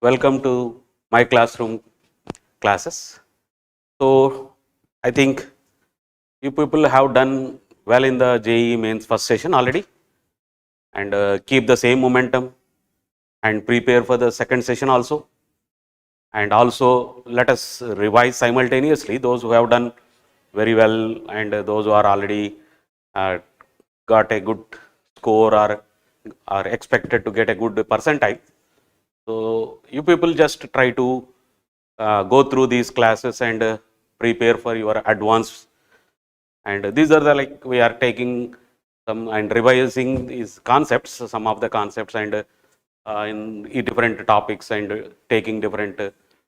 Welcome to my classroom classes. So, I think you people have done well in the JEE mains first session already, and keep the same momentum and prepare for the second session also. And also let us revise simultaneously those who have done very well and those who are already got a good score or are expected to get a good percentile. So, you people just try to go through these classes and prepare for your advanced, and these are the we are taking some and revising these concepts, some of the concepts, and in different topics, and taking different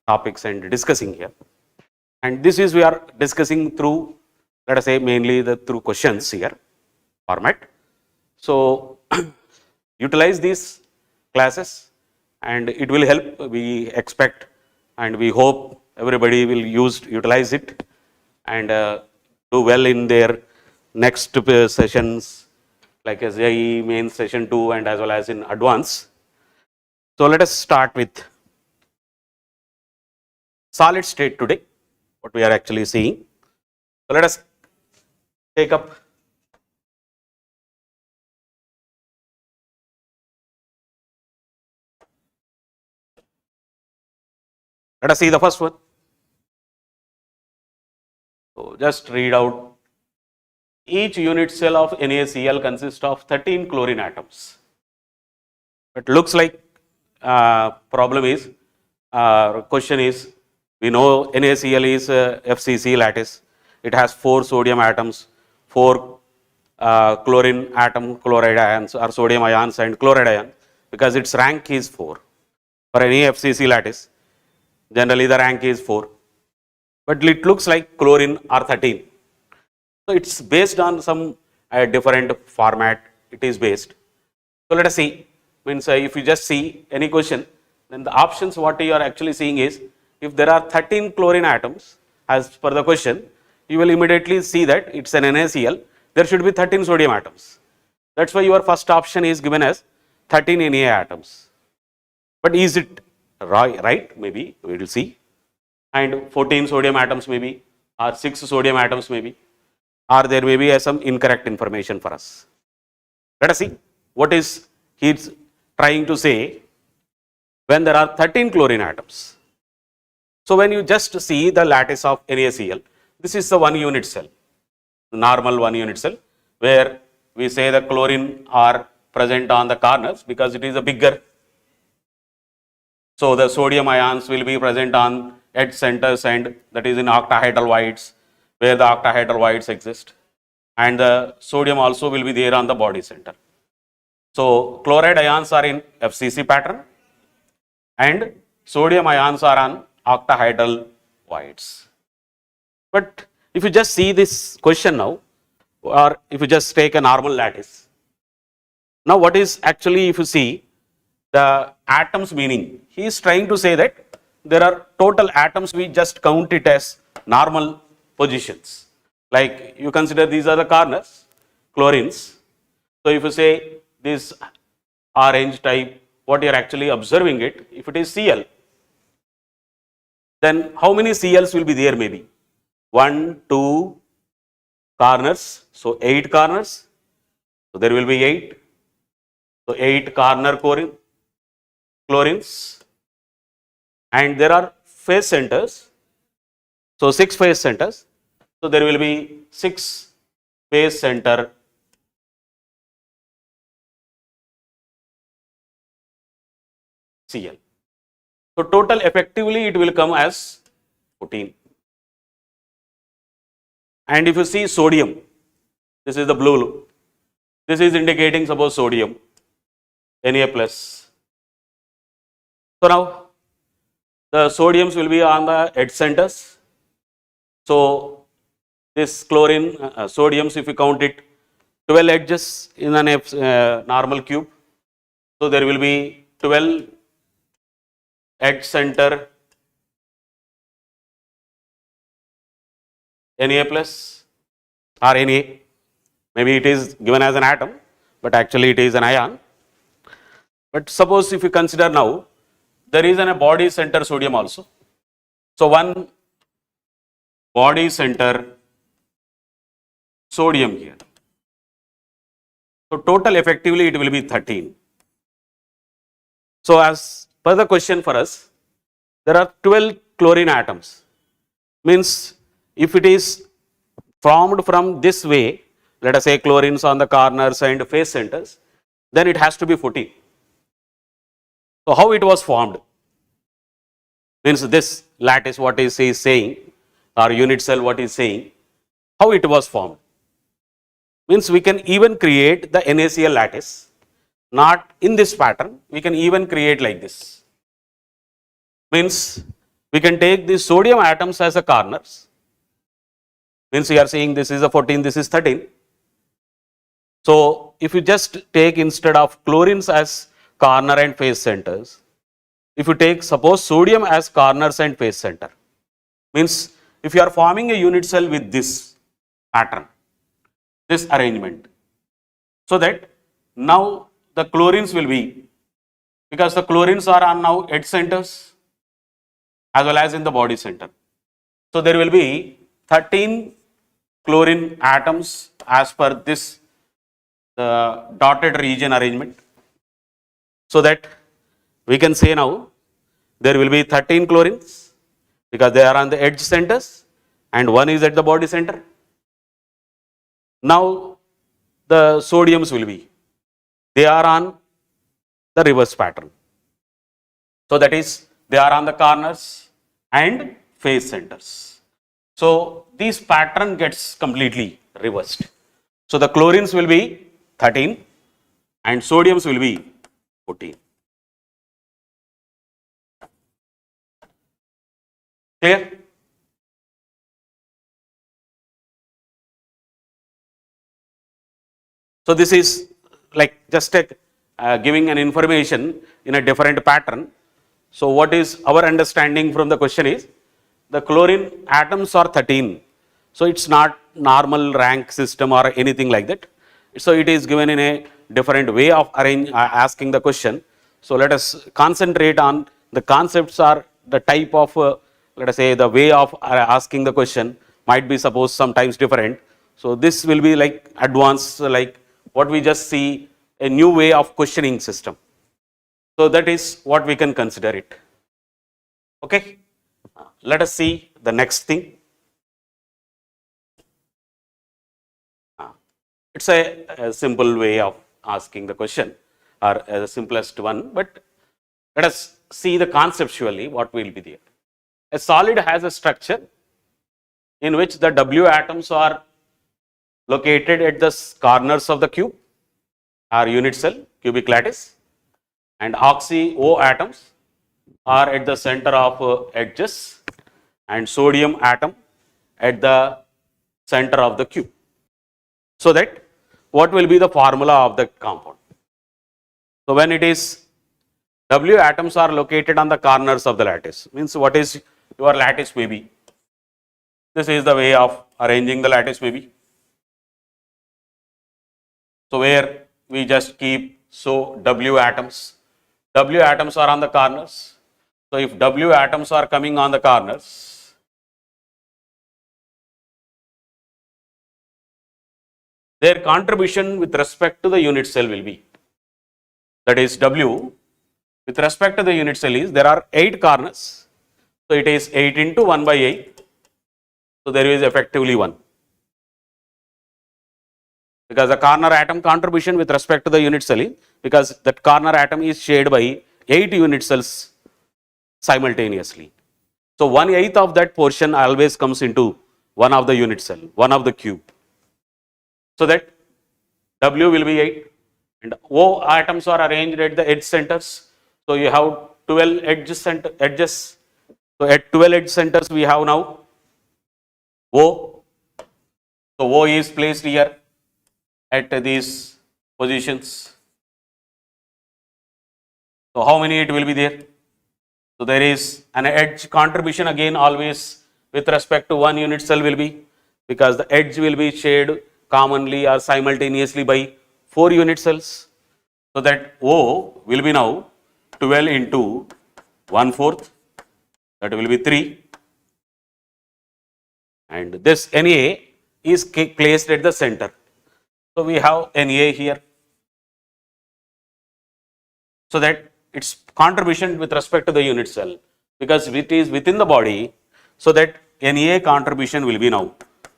topics and discussing here. And this is we are discussing through, let us say, mainly through questions here format. So, utilize these classes and it will help, we expect and we hope everybody will utilize it and do well in their next sessions, like as JEE main session 2 and as well as in advance. So, let us start with solid state today, what we are actually seeing. So, let us take up let us see the first one. So, just read out. Each unit cell of NaCl consists of 13 chlorine atoms. It looks like problem is, question is, we know NaCl is FCC lattice. It has 4 sodium atoms, 4 chlorine atom, chloride ions or sodium ions and chloride ion, because its rank is 4. For any FCC lattice, generally the rank is 4. But it looks like chlorine are 13. So, it is based on some different format, it is based. So, let us see, means if you just see any question, then the options what you are actually seeing is, if there are 13 chlorine atoms as per the question, you will immediately see that it is an NaCl, there should be 13 sodium atoms. That is why your first option is given as 13 Na atoms. But is it right? Maybe we will see. And 14 sodium atoms maybe, or 6 sodium atoms maybe, or there may be some incorrect information for us. Let us see what is he is trying to say when there are 13 chlorine atoms. So, when you just see the lattice of NaCl, this is the 1 unit cell, normal 1 unit cell, where we say the chlorine are present on the corners because it is a bigger. So, the sodium ions will be present on edge centers, and that is in octahedral voids, where the octahedral voids exist, and the sodium also will be there on the body center. So, chloride ions are in FCC pattern and sodium ions are on octahedral voids. But if you just see this question now, or if you just take a normal lattice, now what is actually, if you see the atoms meaning, he is trying to say that there are total atoms, we just count it as normal positions. Like you consider these are the corners, chlorines. So, if you say this orange type, what you are actually observing it, if it is Cl, then how many Cls will be there? Maybe 1, 2 corners, so 8 corners, so there will be 8, so 8 corner chlorines, and there are phase centers, so 6 phase centers, so there will be 6 phase center Cl. So, total effectively it will come as 14. And if you see sodium, this is the blue, this is indicating suppose sodium, Na plus. So, now the sodiums will be on the edge centers. So, this chlorine sodiums, if you count it, 12 edges in a normal cube. So, there will be 12 edge center Na plus or Na, maybe it is given as an atom, but actually it is an ion. But suppose if you consider now there is a body center sodium also. So one body center sodium here. So total effectively it will be 13. So as per the question for us, there are 12 chlorine atoms. Means if it is formed from this way, let us say chlorines on the corners and face centers, then it has to be 14. So how it was formed? Means this lattice what is saying, or unit cell what is saying, how it was formed? Means we can even create the NaCl lattice, not in this pattern, we can even create like this. Means we can take these sodium atoms as a corners. Means we are saying this is a 14, this is 13. So if you just take instead of chlorines as corner and face centers, if you take suppose sodium as corners and face center, means if you are forming a unit cell with this pattern, this arrangement, so that now the chlorines will be, because the chlorines are on now edge centers as well as in the body center. So there will be 13 chlorine atoms as per this the dotted region arrangement. So that we can say now there will be 13 chlorines because they are on the edge centers and one is at the body center. Now the sodiums will be, they are on the reverse pattern. So that is they are on the corners and face centers. So this pattern gets completely reversed. So the chlorines will be 13 and sodiums will be 14. Clear? So this is like just giving an information in a different pattern. So what is our understanding from the question is, the chlorine atoms are 13. So it's not normal rank system or anything like that. So it is given in a different way of asking the question. So let us concentrate on the concepts or the type of, let us say the way of asking the question might be suppose sometimes different. So this will be like advanced, like what we just see, a new way of questioning system. So that is what we can consider it. Okay. Let us see the next thing. It's a simple way of asking the question, or the simplest one, but let us see the conceptually what will be there. A solid has a structure in which the W atoms are located at the corners of the cube or unit cell, cubic lattice, and oxy O atoms are at the center of edges, and sodium atom at the center of the cube. So that what will be the formula of the compound? So when it is W atoms are located on the corners of the lattice, means what is your lattice maybe? This is the way of arranging the lattice maybe. So where we just keep, so W atoms are on the corners. So if W atoms are coming on the corners, their contribution with respect to the unit cell will be, that is W with respect to the unit cell is, there are 8 corners. So it is 8 into 1 by 8. So there is effectively 1. Because the corner atom contribution with respect to the unit cell is, because that corner atom is shared by 8 unit cells simultaneously. So 1/8 of that portion always comes into one of the unit cell, one of the cube. So that W will be 8 and O atoms are arranged at the edge centers. So you have 12 edges. So at 12 edge centers we have now O. So O is placed here at these positions. So how many it will be there? So there is an edge contribution again always with respect to one unit cell will be, because the edge will be shared commonly or simultaneously by 4 unit cells. So that O will be now 12 into 1/4, that will be 3. And this Na is placed at the center. So we have Na here. So that its contribution with respect to the unit cell, because it is within the body, so that Na contribution will be now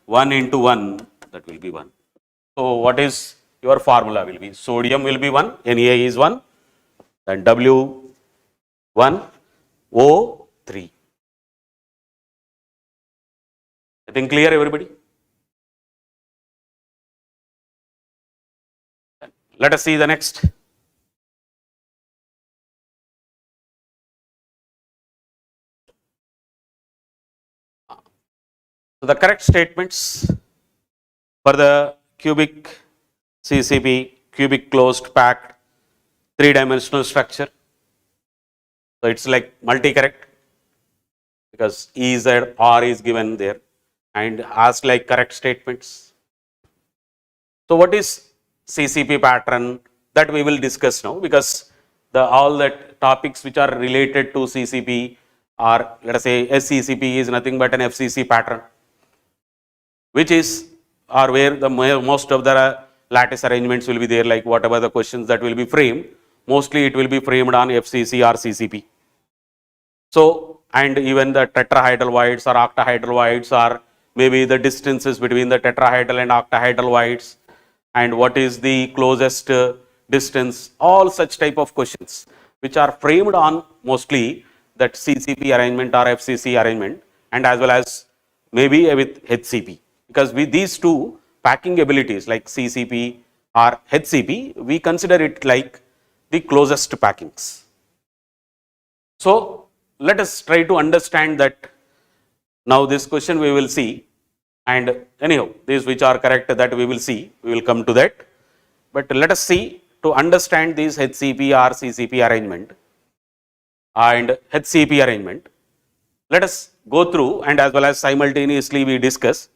1 into 1, that will be 1. So what is your formula will be? Sodium will be 1, Na is 1, then W 1, O 3. I think clear, everybody? Let us see the next. So the correct statements for the cubic CCP, cubic closed packed 3-dimensional structure. So it's like multi-correct, because E, Z, R is given there, and ask like correct statements. So what is CCP pattern, that we will discuss now, because all that topics which are related to CCP are, let us say SCCP is nothing but an FCC pattern, which is, or where the most of the lattice arrangements will be there, like whatever the questions that will be framed, mostly it will be framed on FCC or CCP. So, and even the tetrahedral voids or octahedral voids, or maybe the distances between the tetrahedral and octahedral voids, and what is the closest distance, all such type of questions which are framed on mostly that CCP arrangement or FCC arrangement, and as well as maybe with HCP, because with these two packing abilities like CCP or HCP, we consider it like the closest packings. So let us try to understand that. Now this question we will see, and anyhow these which are correct, that we will see, we will come to that. But let us see, to understand this HCP or CCP arrangement and HCP arrangement, let us go through, and as well as simultaneously we discuss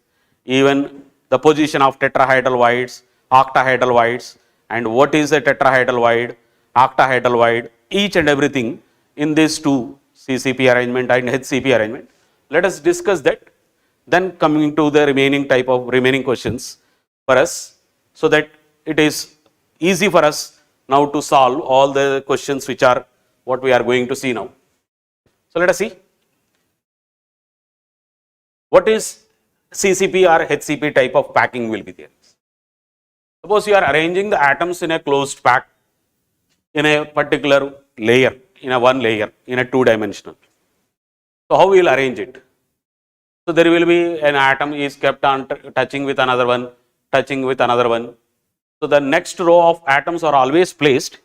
even the position of tetrahedral voids, octahedral voids, and what is a tetrahedral void, octahedral void, each and everything in these two, CCP arrangement and HCP arrangement. Let us discuss that, then coming to the remaining questions for us, so that it is easy for us now to solve all the questions which are what we are going to see now. So let us see. What is CCP or HCP type of packing will be there. Suppose you are arranging the atoms in a closed pack in a particular layer, in a one layer, in a 2-dimensional. So how we will arrange it? So there will be an atom is kept on touching with another one, touching with another one. So the next row of atoms are always placed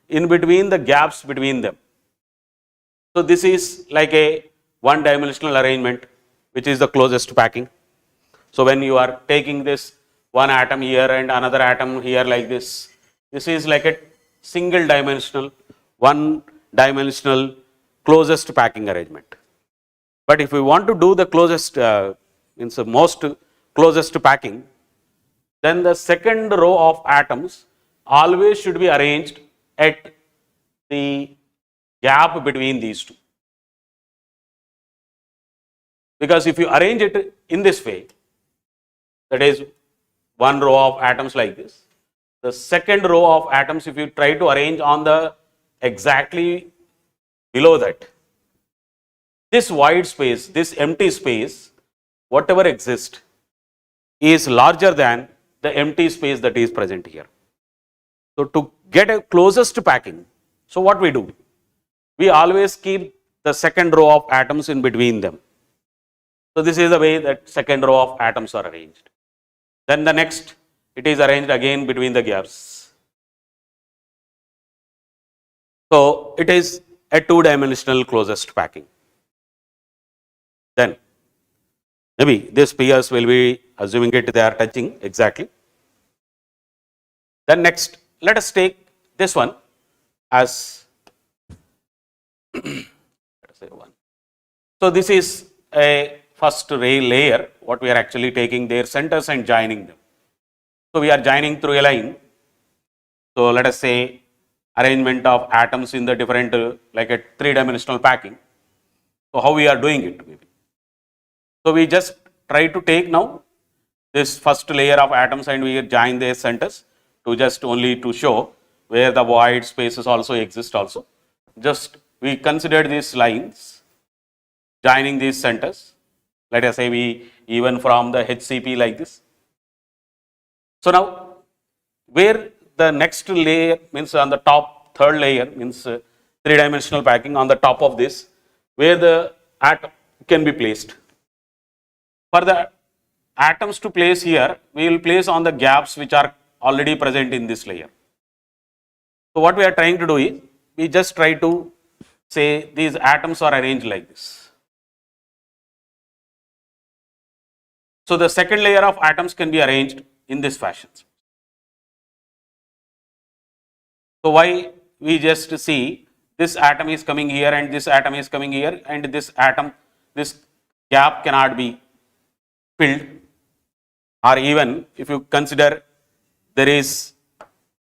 in between the gaps between them. So this is like a 1-dimensional arrangement, which is the closest packing. So when you are taking this one atom here and another atom here like this is like a single dimensional, 1-dimensional closest packing arrangement. But if we want to do the closest, means the most closest packing, then the second row of atoms always should be arranged at the gap between these two. Because if you arrange it in this way, that is one row of atoms like this, the second row of atoms, if you try to arrange on the exactly below that, this void space, this empty space, whatever exists, is larger than the empty space that is present here. So to get a closest packing, so what we do? We always keep the second row of atoms in between them. So this is the way that second row of atoms are arranged. Then the next, it is arranged again between the gaps. So it is a 2-dimensional closest packing. Then maybe this pairs will be assuming it they are touching exactly. Then next, let us take this one as let us say one. So this is a first layer, what we are actually taking their centers and joining them. So we are joining through a line. So let us say arrangement of atoms in the different, like a three-dimensional packing. So how we are doing it maybe. So we just try to take now this first layer of atoms and we join their centers to just only to show where the void spaces also exist also. Just we consider these lines joining these centers. Let us say we even from the HCP like this. So now where the next layer means on the top third layer means three-dimensional packing on the top of this, where the atom can be placed. For the atoms to place here, we will place on the gaps which are already present in this layer. So what we are trying to do is, we just try to say these atoms are arranged like this. So the second layer of atoms can be arranged in this fashion. So why we just see this atom is coming here and this atom is coming here and this atom, this gap cannot be filled, or even if you consider there is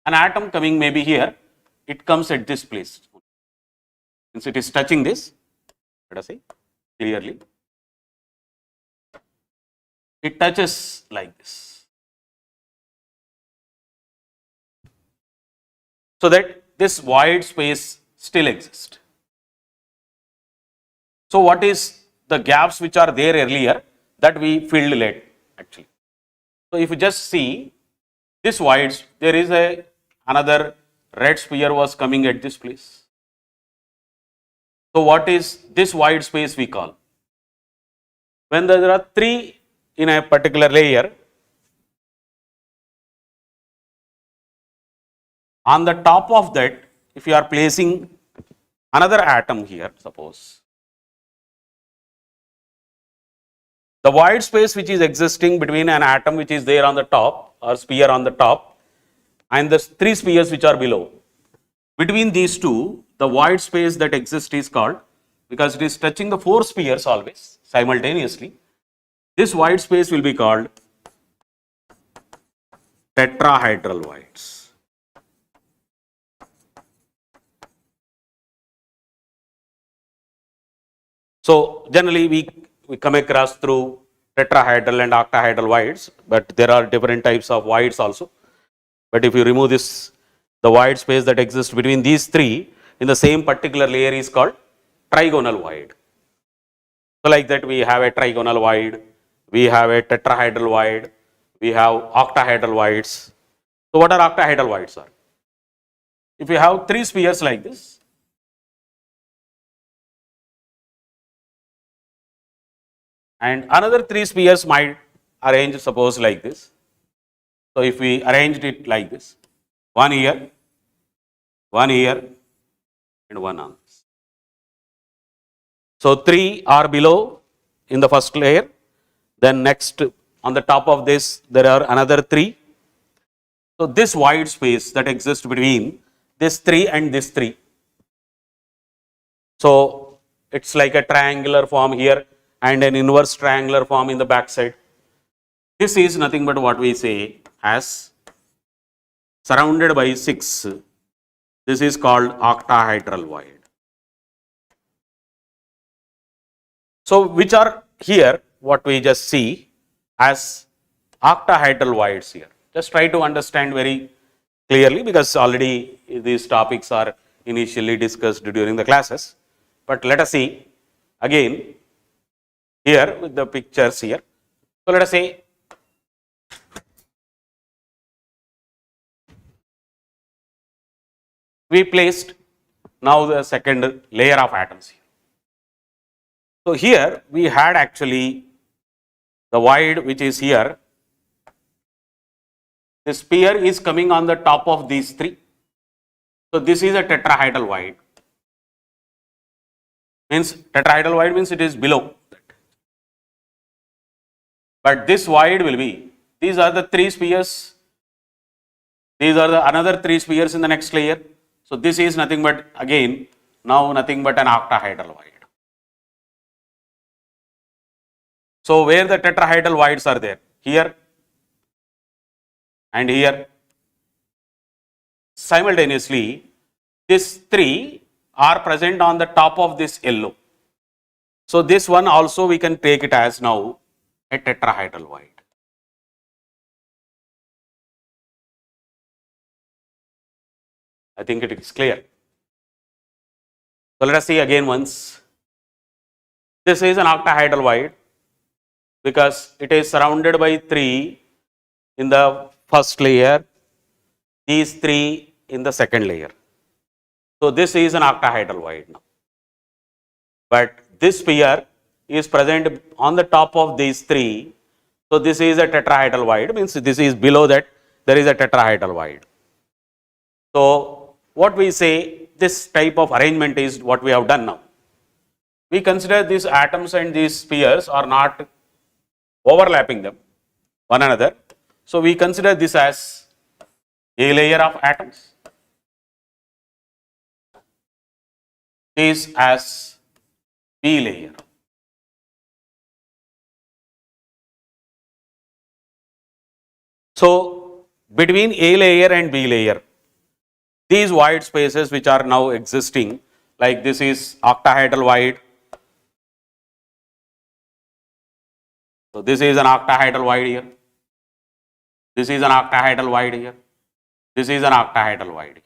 an atom coming maybe here, it comes at this place. Since it is touching this, let us say clearly, it touches like this. So that this void space still exists. So what is the gaps which are there earlier that we filled late actually. So if you just see this voids, there is another red sphere was coming at this place. So what is this void space we call? When there are three in a particular layer, on the top of that, if you are placing another atom here, suppose, the void space which is existing between an atom which is there on the top or sphere on the top and the three spheres which are below, between these two, the void space that exists is called, because it is touching the four spheres always simultaneously, this void space will be called tetrahedral voids. So generally we come across through tetrahedral and octahedral voids, but there are different types of voids also. But if you remove this, the void space that exists between these three in the same particular layer is called trigonal void. So like that we have a trigonal void, we have a tetrahedral void, we have octahedral voids. So what are octahedral voids are? If you have three spheres like this, and another three spheres might arrange suppose like this. So if we arranged it like this, one here, and one on this. So three are below in the first layer, then next on the top of this there are another three. So this void space that exists between this three and this three. So it's like a triangular form here and an inverse triangular form in the back side. This is nothing but what we say as surrounded by 6. This is called octahedral void. So which are here what we just see as octahedral voids here. Just try to understand very clearly, because already these topics are initially discussed during the classes. But let us see again here with the pictures here. So let us say we placed now the second layer of atoms here. So here we had actually the void which is here. The sphere is coming on the top of these three. So this is a tetrahedral void. Means tetrahedral void means it is below. But this void will be, these are the three spheres, these are the another three spheres in the next layer. So this is nothing but again now nothing but an octahedral void. So where the tetrahedral voids are there? Here and here. Simultaneously these 3 are present on the top of this yellow. So this one also we can take it as now a tetrahedral wide. I think it is clear. So let us see again once. This is an octahedral wide because it is surrounded by 3 in the first layer, these 3 in the second layer. So this is an octahedral wide now. But this sphere is present on the top of these 3. So this is a tetrahedral wide, means this is below that there is a tetrahedral wide. So what we say, this type of arrangement is what we have done now. We consider these atoms and these spheres are not overlapping them one another. So we consider this as a layer of atoms, this as B layer. So between A layer and B layer, these void spaces which are now existing, like this is octahedral wide. So this is an octahedral wide here. This is an octahedral wide here. This is an octahedral wide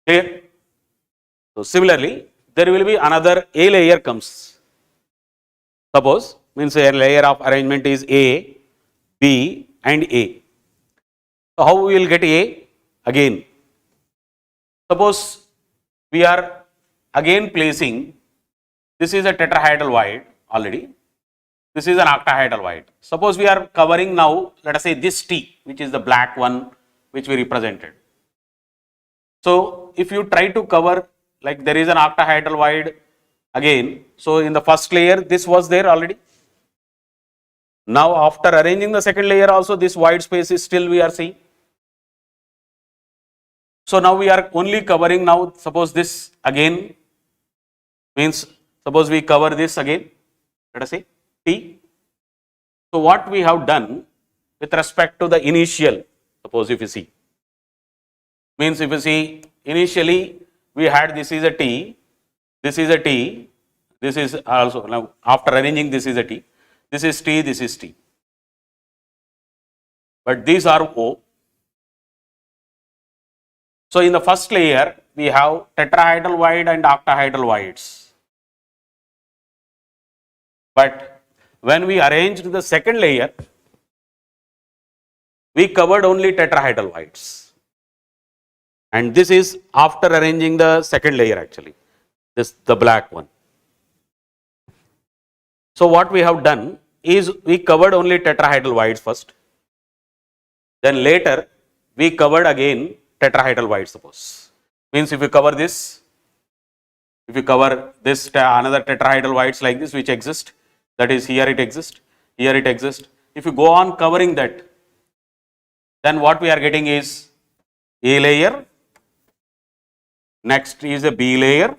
here. Clear? So similarly, there will be another A layer comes. Suppose, means a layer of arrangement is A, B and A. So how we will get A? Again, suppose we are again placing, this is a tetrahedral wide already, this is an octahedral wide. Suppose we are covering now, let us say this T, which is the black one which we represented. So if you try to cover, like there is an octahedral wide again, so in the first layer this was there already. Now after arranging the second layer also, this void space is still we are seeing. So now we are only covering now, suppose this again, means suppose we cover this again, let us say T. So what we have done with respect to the initial, suppose if you see, means if you see initially we had this is a T, this is a T, this is also, now after arranging this is a T, this is T, this is T. But these are O. So in the first layer we have tetrahedral wide and octahedral wides. But when we arranged the second layer, we covered only tetrahedral wides. And this is after arranging the second layer actually, this the black one. So what we have done is we covered only tetrahedral wides first. Then later we covered again tetrahedral wide, suppose. Means if you cover this, if you cover this another tetrahedral wides like this which exist, that is here it exists, here it exists. If you go on covering that, then what we are getting is A layer, next is a B layer,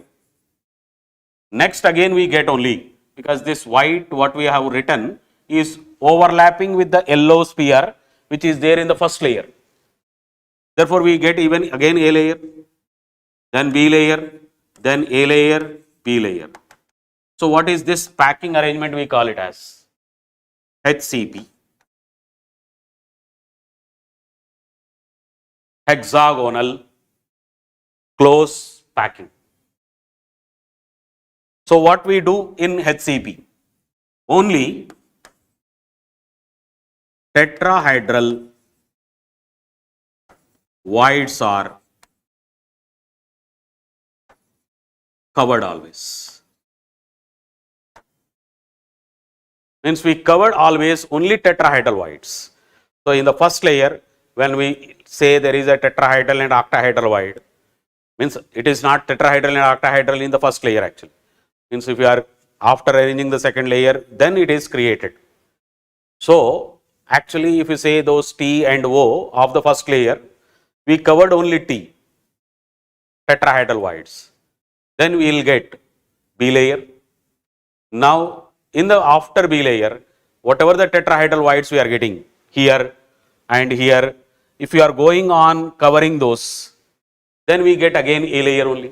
next again we get only, because this white what we have written is overlapping with the yellow sphere which is there in the first layer. Therefore we get even again A layer, then B layer, then A layer, B layer. So what is this packing arrangement? We call it as HCP, hexagonal close packing. So what we do in HCP? Only tetrahedral wides are covered always. Means we covered always only tetrahedral wides. So in the first layer, when we say there is a tetrahedral and octahedral wide, means it is not tetrahedral and octahedral in the first layer actually. Means if you are after arranging the second layer, then it is created. So actually if you say those T and O of the first layer, we covered only T, tetrahedral wides. Then we will get B layer. Now in the after B layer, whatever the tetrahedral wides we are getting here and here, if you are going on covering those, then we get again A layer only.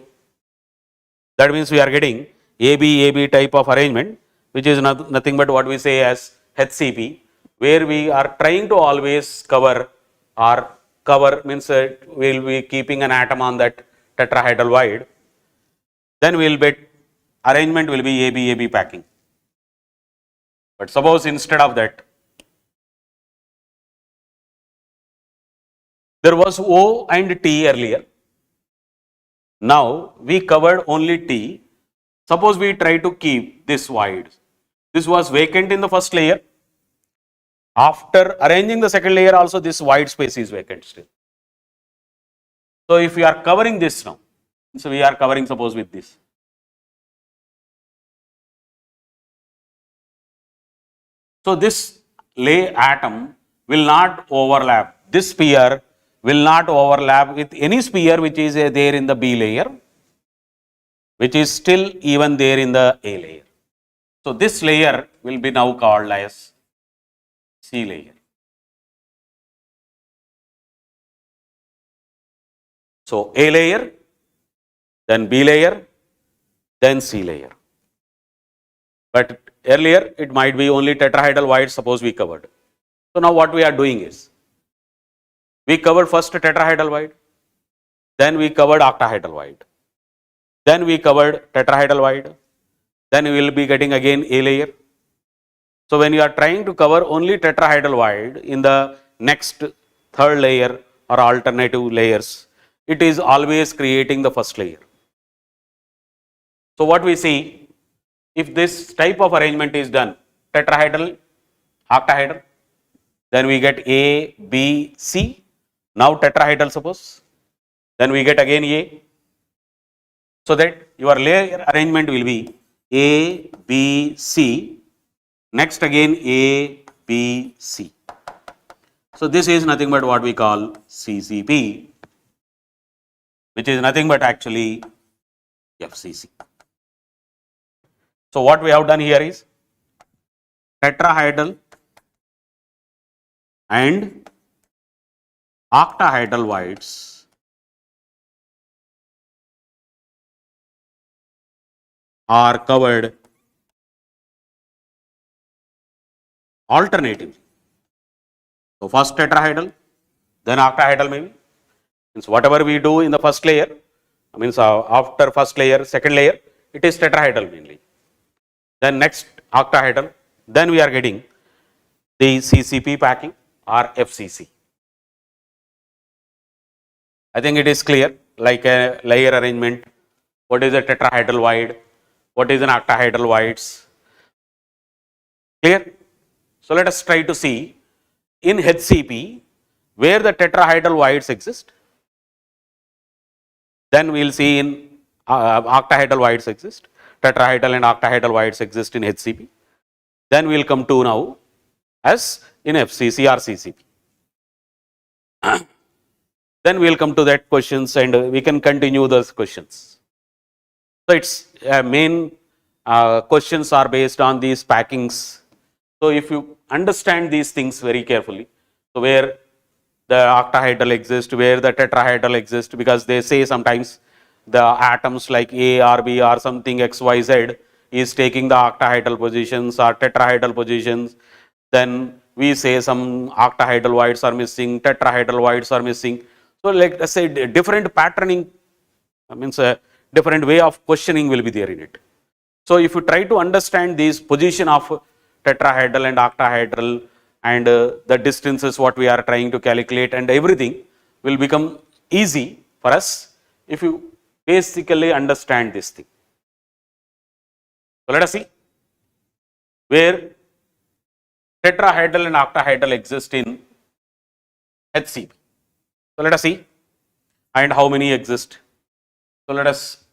That means we are getting AB type of arrangement, which is nothing but what we say as HCP, where we are trying to always cover, or cover means we will be keeping an atom on that tetrahedral wide. Then we will get arrangement will be AB packing. But suppose instead of that, there was O and T earlier. Now we covered only T. Suppose we try to keep this wide. This was vacant in the first layer. After arranging the second layer also, this wide space is vacant still. So if we are covering this now, so we are covering suppose with this. So this atom will not overlap. This sphere will not overlap with any sphere which is there in the B layer, which is still even there in the A layer. So this layer will be now called as C layer. So A layer, then B layer, then C layer. But earlier it might be only tetrahedral wide, suppose we covered. So now what we are doing is, we covered first tetrahedral wide, then we covered octahedral wide, then we covered tetrahedral wide, then we will be getting again A layer. So when you are trying to cover only tetrahedral wide in the next third layer or alternative layers, it is always creating the first layer. So what we see, if this type of arrangement is done, tetrahedral, octahedral, then we get A, B, C. Now tetrahedral suppose, then we get again A. So that your layer arrangement will be A, B, C, next again A, B, C. So this is nothing but what we call CCP, which is nothing but actually FCC. So what we have done here is tetrahedral and octahedral wides are covered alternatively. So first tetrahedral, then octahedral maybe. Means whatever we do in the first layer, means after first layer, second layer, it is tetrahedral mainly. Then next octahedral, then we are getting the CCP packing or FCC. I think it is clear, like a layer arrangement, what is a tetrahedral wide, what is an octahedral wides. Clear? So let us try to see in HCP where the tetrahedral wides exist. Then we will see in octahedral wides exist, tetrahedral and octahedral wides exist in HCP. Then we will come to now as in FCC or CCP. Then we will come to that questions and we can continue those questions. So its main questions are based on these packings. So if you understand these things very carefully, so where the octahedral exists, where the tetrahedral exists, because they say sometimes the atoms like A or B or something XYZ is taking the octahedral positions or tetrahedral positions, then we say some octahedral wides are missing, tetrahedral wides are missing. So like let's say different patterning, means a different way of questioning will be there in it. So if you try to understand this position of tetrahedral and octahedral and the distances what we are trying to calculate and everything will become easy for us if you basically understand this thing. So let us see where tetrahedral and octahedral exist in HCP. So let us see and how many exist. So let us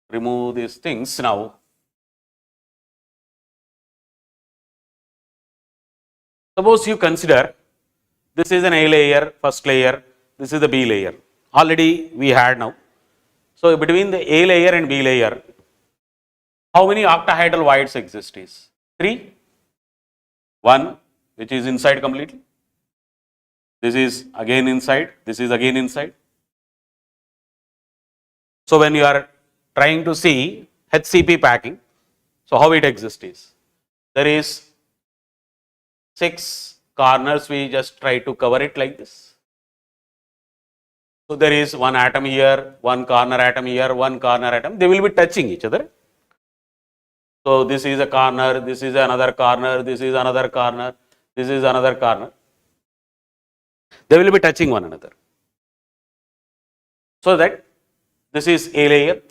remove these things now. Suppose you consider this is an A layer, first layer, this is the B layer. Already we had now. So between the A layer and B layer, how many octahedral wides exist is 3, 1 which is inside completely, This is again inside, this is again inside. So when you are trying to see HCP packing, so how it exists is, there is 6 corners, we just try to cover it like this. So there is one atom here, one corner atom here, one corner atom, they will be touching each other. So this is a corner, this is another corner, this is another corner, this is another corner. They will be touching one another. So that this is A layer.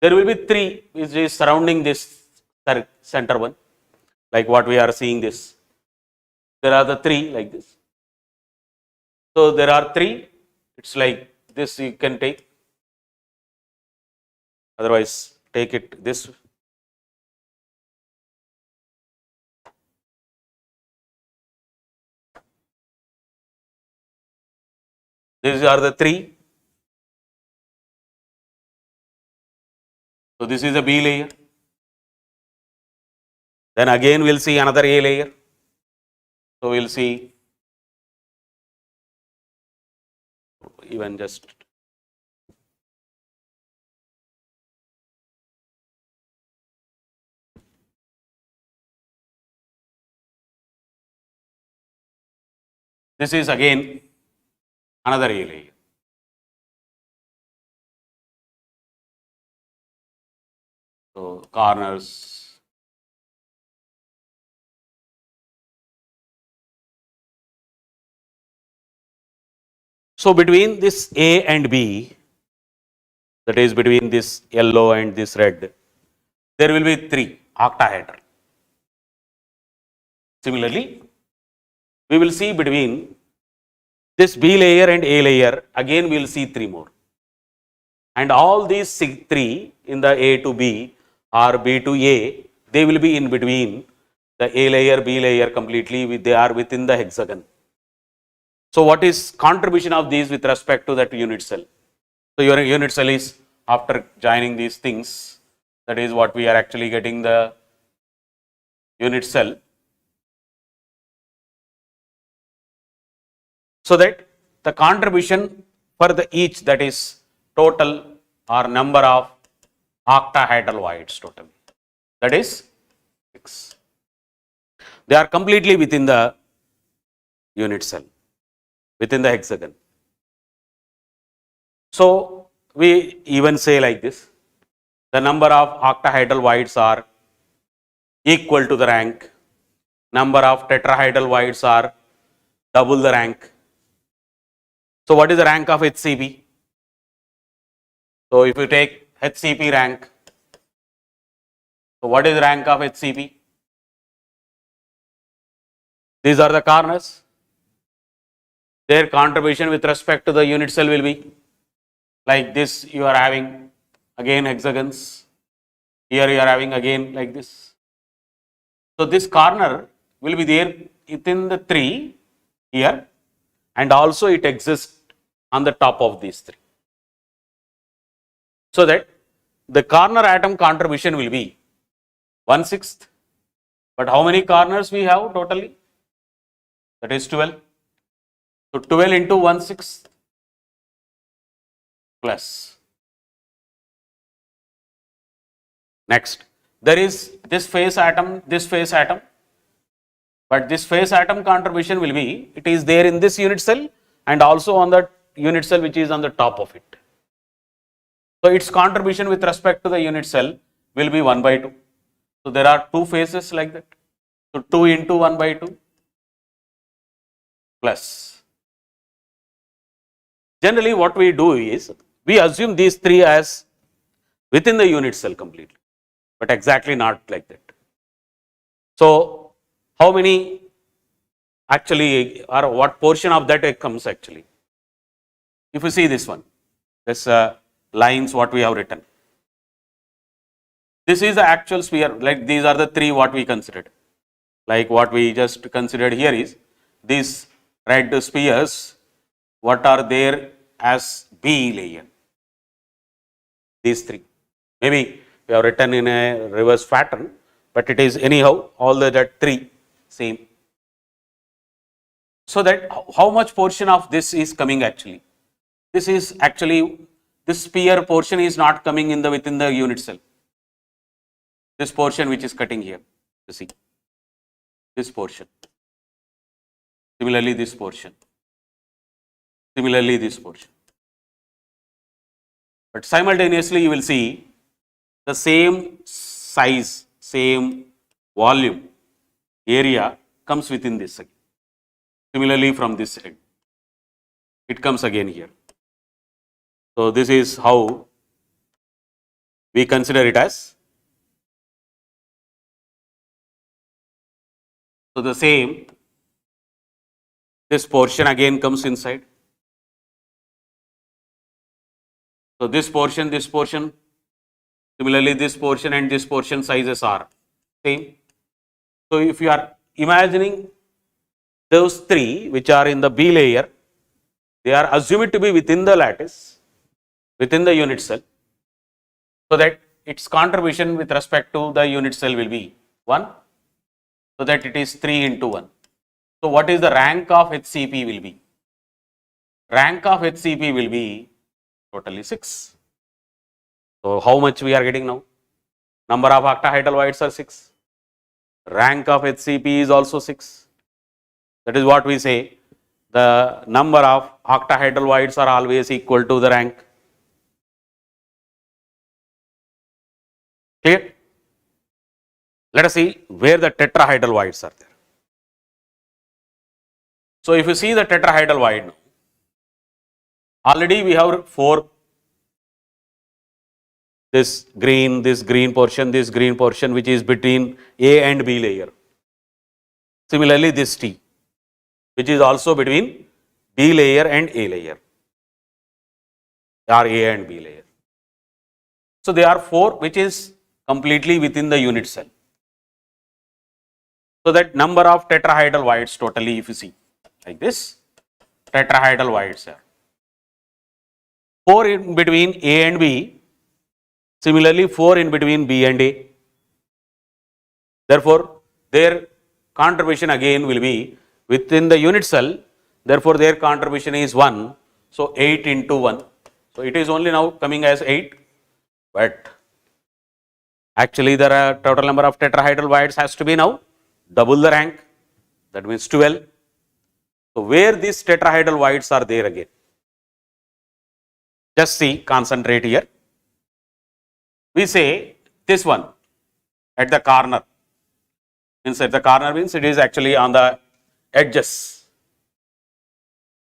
There will be 3 which is surrounding this center one, like what we are seeing this. There are the 3 like this. So there are 3, it's like this you can take, otherwise take it this. These are the 3. So this is a B layer. Then again we'll see another A layer. So we'll see even just this is again another A layer. So corners. So between this A and B, that is between this yellow and this red, there will be 3 octahedral. Similarly, we will see between this B layer and A layer, again we will see 3 more. And all these 3 in the A to B or B to A, they will be in between the A layer, B layer completely, they are within the hexagon. So what is contribution of these with respect to that unit cell? So your unit cell is, after joining these things, that is what we are actually getting the unit cell. So that the contribution for the each, that is total or number of octahedral voids total, that is 6. They are completely within the unit cell, within the hexagon. So we even say like this, the number of octahedral voids are equal to the rank, number of tetrahedral voids are double the rank. So what is the rank of HCP? So if you take HCP rank, so what is the rank of HCP? These are the corners. Their contribution with respect to the unit cell will be like this. You are having again hexagons. Here you are having again like this. So this corner will be there within the 3 here, and also it exists on the top of these 3. So that the corner atom contribution will be 1/6. But how many corners we have totally? That is 12. So 12 into 1/6 plus. Next, there is this face atom, but this face atom contribution will be, it is there in this unit cell and also on the unit cell which is on the top of it. So its contribution with respect to the unit cell will be 1/2. So there are 2 phases like that. So 2 into 1/2 plus. Generally what we do is, we assume these 3 as within the unit cell completely, but exactly not like that. So how many actually, or what portion of that comes actually? If you see this one, this lines what we have written. This is the actual sphere, like these are the 3 what we considered. Like what we just considered here is, these red spheres, what are there as B layer? These 3. Maybe we have written in a reverse pattern, but it is anyhow all that 3 same. So that how much portion of this is coming actually? This is actually, this sphere portion is not coming in the within the unit cell. This portion which is cutting here, you see, this portion. Similarly, this portion. Similarly, this portion. But simultaneously, you will see the same size, same volume, area comes within this again. Similarly, from this end, it comes again here. So, this is how we consider it as. So, the same, this portion again comes inside. So, this portion, similarly this portion and this portion sizes are same. So, if you are imagining those three which are in the B layer, they are assumed to be within the lattice, within the unit cell, so that its contribution with respect to the unit cell will be 1, so that it is 3 into 1. So, what is the rank of HCP will be? Rank of HCP will be totally 6. So, how much we are getting now? Number of octahedral voids are 6. Rank of HCP is also 6. That is what we say, the number of octahedral voids are always equal to the rank. Clear? Let us see where the tetrahedral voids are there. So, if you see the tetrahedral void now, already we have 4, this green portion, which is between A and B layer. Similarly, this T, which is also between B layer and A layer, or A and B layer. So, there are 4 which is completely within the unit cell. So, that number of tetrahedral voids totally, if you see like this, tetrahedral voids are 4 in between A and B, similarly 4 in between B and A. Therefore, their contribution again will be within the unit cell, therefore their contribution is 1, so 8 into 1. So, it is only now coming as 8, but actually the total number of tetrahedral voids has to be now double the rank, that means 12. So, where these tetrahedral voids are there again? Just see, concentrate here. We say this one at the corner, means at the corner means it is actually on the edges,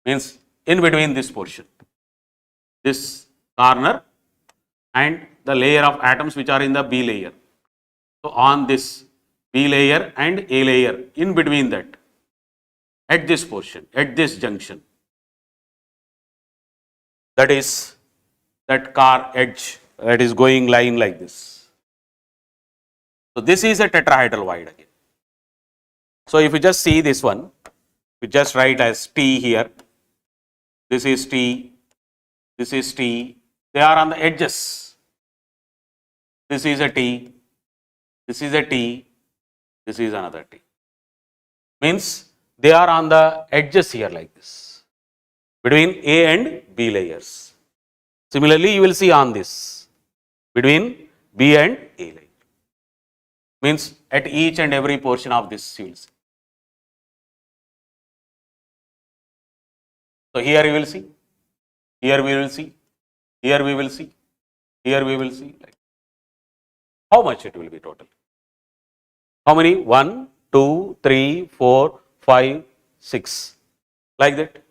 means in between this portion, this corner and the layer of atoms which are in the B layer. So, on this B layer and A layer, in between that, at this portion, at this junction, that is that car edge that is going line like this. So, this is a tetrahedral void again. So, if you just see this one, we just write as T here, this is T, this is T, they are on the edges. This is a T, this is a T, this is another T. Means they are on the edges here like this, between A and B layers. Similarly, you will see on this, between B and A layer. Means at each and every portion of this you will see. So, here you will see, here we will see, here we will see, here we will see. Like how much it will be total? How many? 1, 2, 3, 4, 5, 6, like that.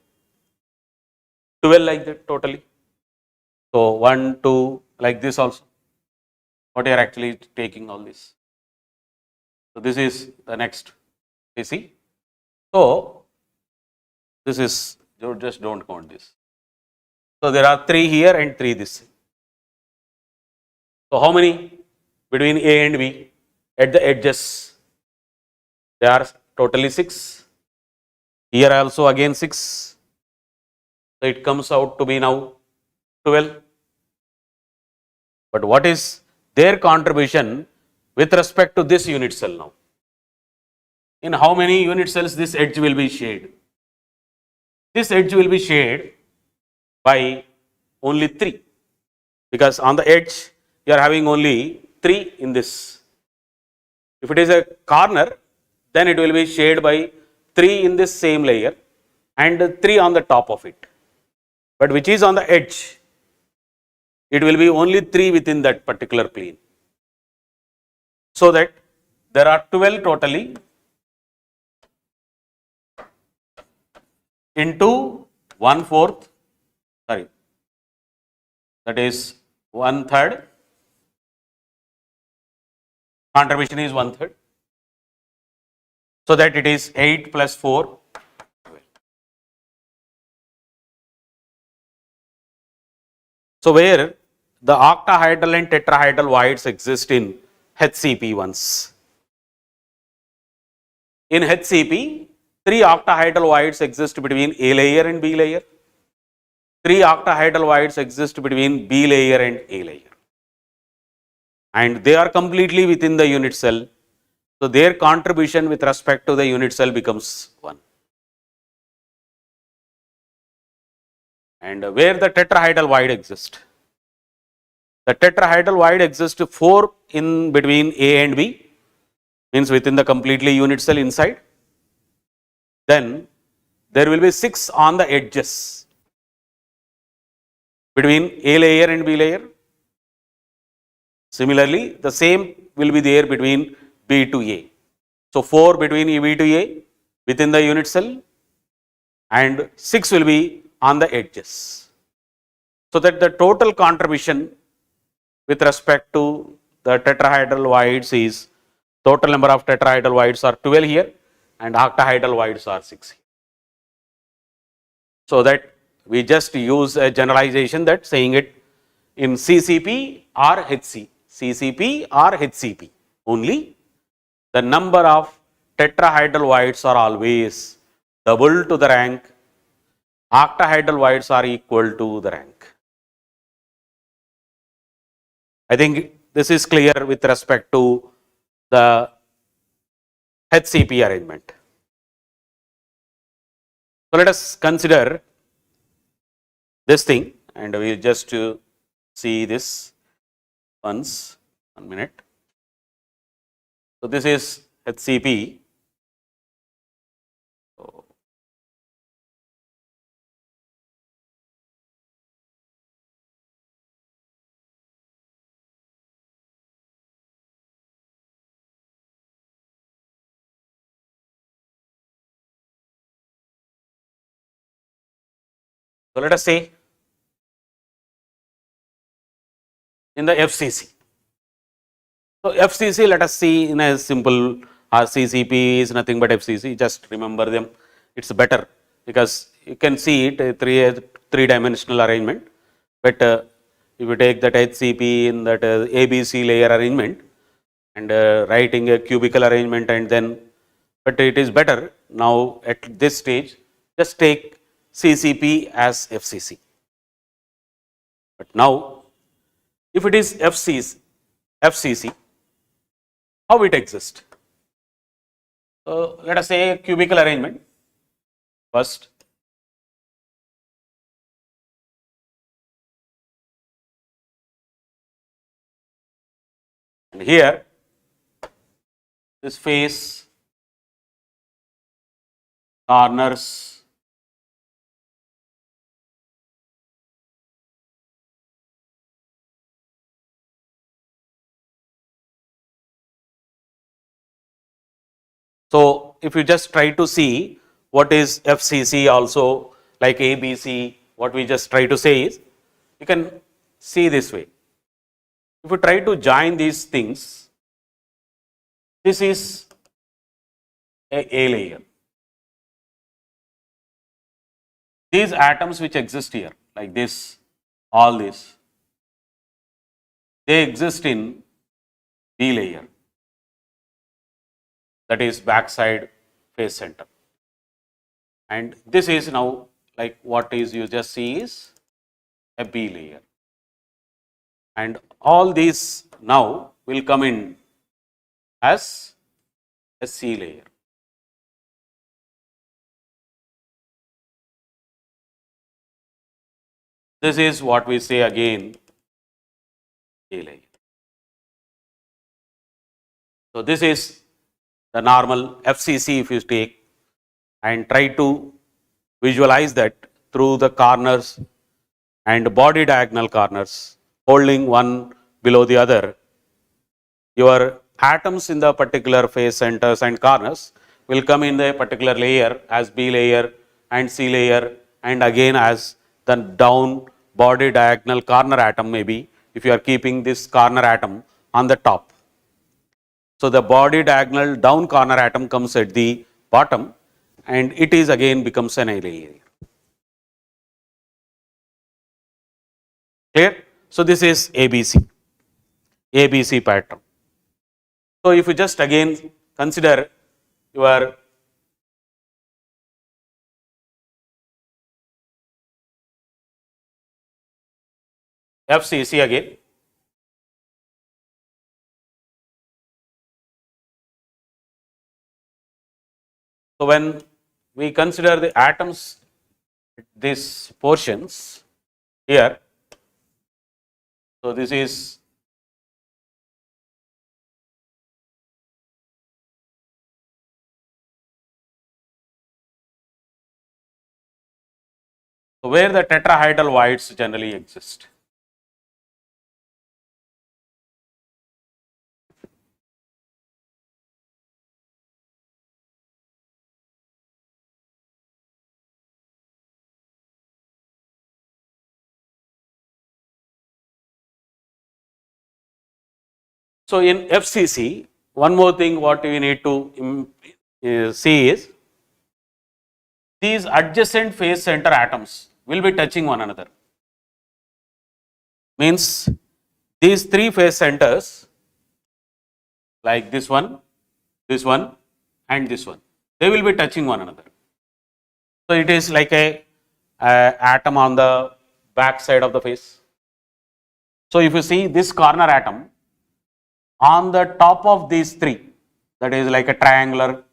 12 like that totally. So, 1, 2 like this also. What you are actually taking all this. So, this is the next, you see. So, this is, just do not count this. So, there are 3 here and 3 this. So, how many between A and B at the edges? There are totally 6. Here also again 6. So, it comes out to be now 12. But what is their contribution with respect to this unit cell now? In how many unit cells this edge will be shared? this edge will be shared by only 3, because on the edge you are having only 3 in this. If it is a corner, then it will be shared by 3 in this same layer and 3 on the top of it. But which is on the edge, it will be only 3 within that particular plane. So that there are 12 totally into 1/4, sorry, that is 1/3, contribution is 1/3. So that it is 8 plus 4. So where the octahedral and tetrahedral voids exist in HCP ones. In HCP, 3 octahedral voids exist between A layer and B layer. 3 octahedral voids exist between B layer and A layer. And they are completely within the unit cell. So their contribution with respect to the unit cell becomes 1. And where the tetrahedral void exists, the tetrahedral void exists 4 in between A and B, means within the completely unit cell inside. Then there will be 6 on the edges between A layer and B layer. Similarly, the same will be there between B to A. So 4 between B to A within the unit cell, and 6 will be on the edges. So that the total contribution with respect to the tetrahedral voids is, total number of tetrahedral voids are 12 here and octahedral voids are 6 here. So that we just use a generalization that saying it in CCP or CCP or HCP only, the number of tetrahedral voids are always double to the rank, octahedral voids are equal to the rank. I think this is clear with respect to the HCP arrangement. So let us consider this thing, and we will just see this once, 1 minute. So this is HCP. So let us say in the FCC. So FCC, let us see in a simple, CCP is nothing but FCC, just remember them, it's better because you can see it a three-dimensional arrangement. But if you take that HCP in that ABC layer arrangement and writing a cubical arrangement, and then, but it is better now at this stage, just take CCP as FCC. But now, if it is FCC, how it exists? So let us say a cubical arrangement first. And here, this face, corners, so if you just try to see what is FCC also, like ABC, what we just try to say is, you can see this way. If you try to join these things, this is a layer. These atoms which exist here, like this, all this, they exist in B layer, that is backside face center. And this is now like what is you just see is a B layer. And all these now will come in as a C layer. This is what we say again, A layer. So this is the normal FCC if you take and try to visualize that through the corners and body diagonal corners holding one below the other. Your atoms in the particular phase centers and corners will come in the particular layer as B layer and C layer, and again as the down body diagonal corner atom maybe if you are keeping this corner atom on the top. So the body diagonal down corner atom comes at the bottom and it is again becomes an A layer. Clear? So this is ABC pattern. So if you just again consider your FCC again. So when we consider the atoms, these portions here, so this is where the tetrahedral voids generally exist. So in FCC, one more thing what we need to see is these adjacent phase center atoms will be touching one another. Means these three phase centers like this one and this one, they will be touching one another. So it is like a atom on the back side of the face. So if you see this corner atom on the top of these three, that is like a triangular,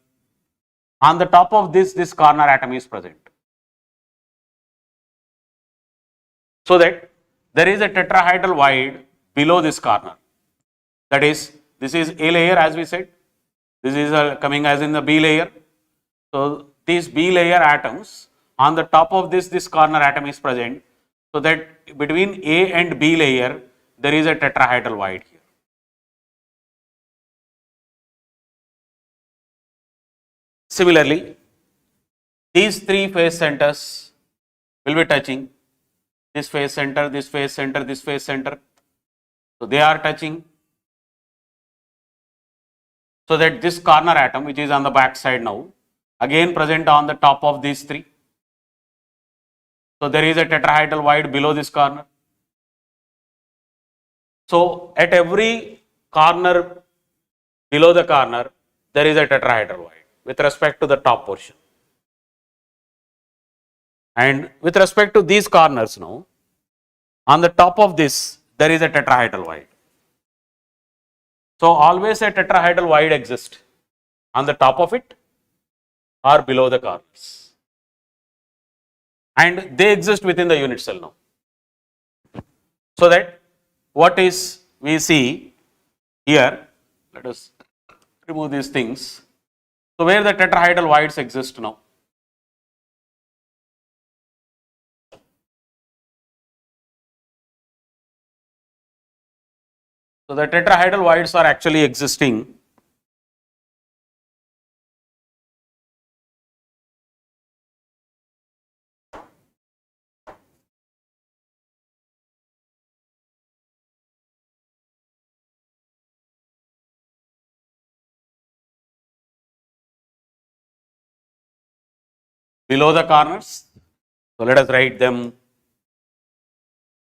on the top of this corner atom is present. So that there is a tetrahedral void below this corner. That is, this is A layer as we said, this is coming as in the B layer. So these B layer atoms on the top of this corner atom is present. So that between A and B layer there is a tetrahedral void here. Similarly, these three phase centers will be touching this phase center, this phase center, this phase center. So they are touching. So that this corner atom which is on the back side now again present on the top of these three. So there is a tetrahedral void below this corner. So at every corner below the corner there is a tetrahedral void with respect to the top portion. And with respect to these corners now, on the top of this there is a tetrahedral void. So always a tetrahedral void exists on the top of it or below the corners. And they exist within the unit cell now. So that what is we see here, let us remove these things. So where the tetrahedral voids exist now. So the tetrahedral voids are actually existing below the corners. So let us write them.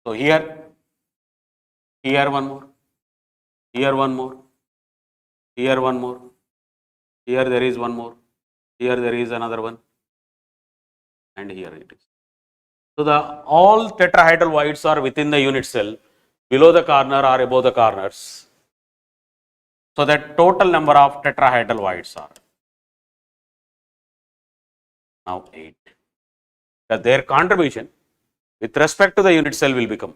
So here one more, here one more, here one more, here there is one more, here there is another one, and here it is. So the all tetrahedral voids are within the unit cell, below the corner or above the corners. So that total number of tetrahedral voids are now 8. Their contribution with respect to the unit cell will become.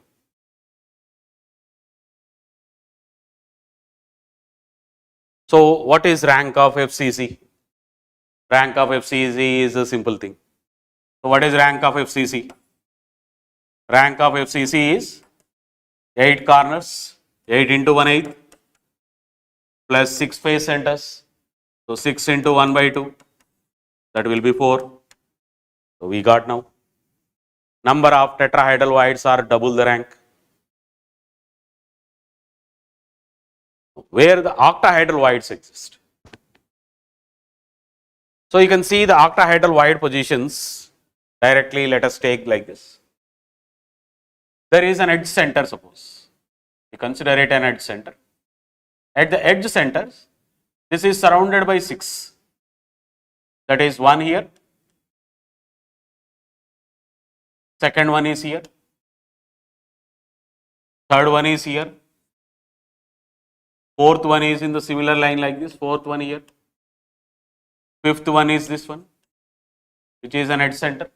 So what is rank of FCC? Rank of FCC is a simple thing. So what is rank of FCC? Rank of FCC is 8 corners, 8 into 1/8 plus 6 face centers. So 6 into 1/2, that will be 4. So we got now. Number of tetrahedral voids are double the rank. Where the octahedral voids exist. So you can see the octahedral void positions directly. Let us take like this. There is an edge center, suppose. We consider it an edge center. At the edge centers, this is surrounded by 6. That is 1 here. Second one is here. Third one is here. Fourth one is in the similar line like this. Fourth one here. Fifth one is this one, which is an edge center.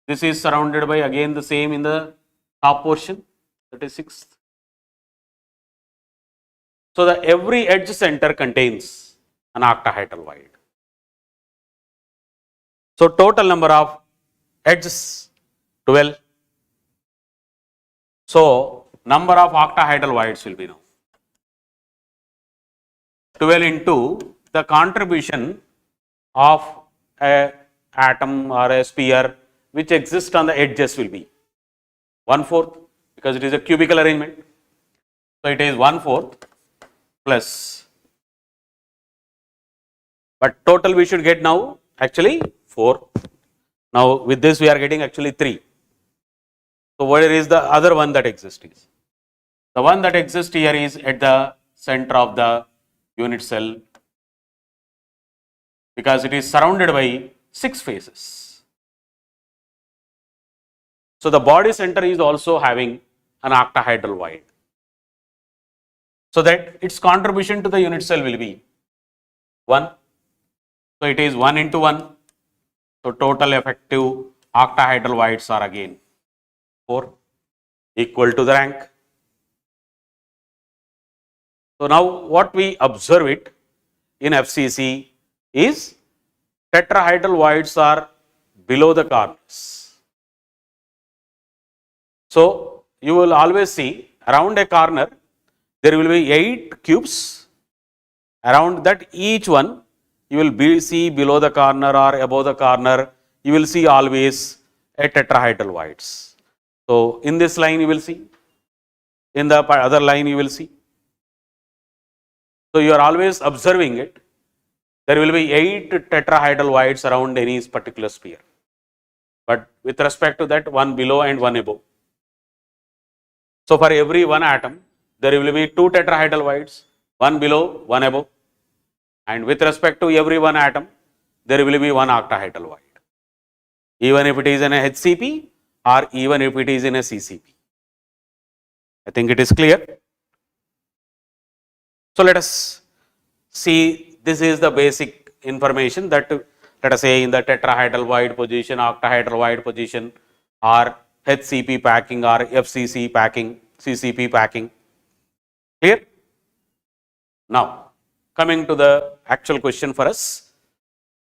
This is surrounded by again the same in the top portion, that is 6th. So the every edge center contains an octahedral void. So total number of edges 12. So number of octahedral voids will be now 12 into the contribution of a atom or a sphere which exists on the edges will be 1/4, because it is a cubical arrangement. So it is 1/4 plus, but total we should get now actually 4. Now with this we are getting actually 3. So where is the other one that exists? The one that exists here is at the center of the unit cell, because it is surrounded by 6 faces. So the body center is also having an octahedral void. So that its contribution to the unit cell will be 1. So it is 1 into 1. So total effective octahedral voids are again 4, equal to the rank. So now what we observe it in FCC is tetrahedral voids are below the corners. So you will always see around a corner there will be 8 cubes. Around that each one you will see below the corner or above the corner, you will see always a tetrahedral voids. So in this line you will see, in the other line you will see. So you are always observing it. There will be 8 tetrahedral voids around any particular sphere, but with respect to that, one below and one above. So for every one atom, there will be 2 tetrahedral voids, one below, one above, and with respect to every one atom, there will be one octahedral void, even if it is in a HCP or even if it is in a CCP. I think it is clear. So let us see, this is the basic information that, let us say, in the tetrahedral void position, octahedral void position, or HCP packing or FCC packing, CCP packing. Clear? Now, coming to the actual question for us.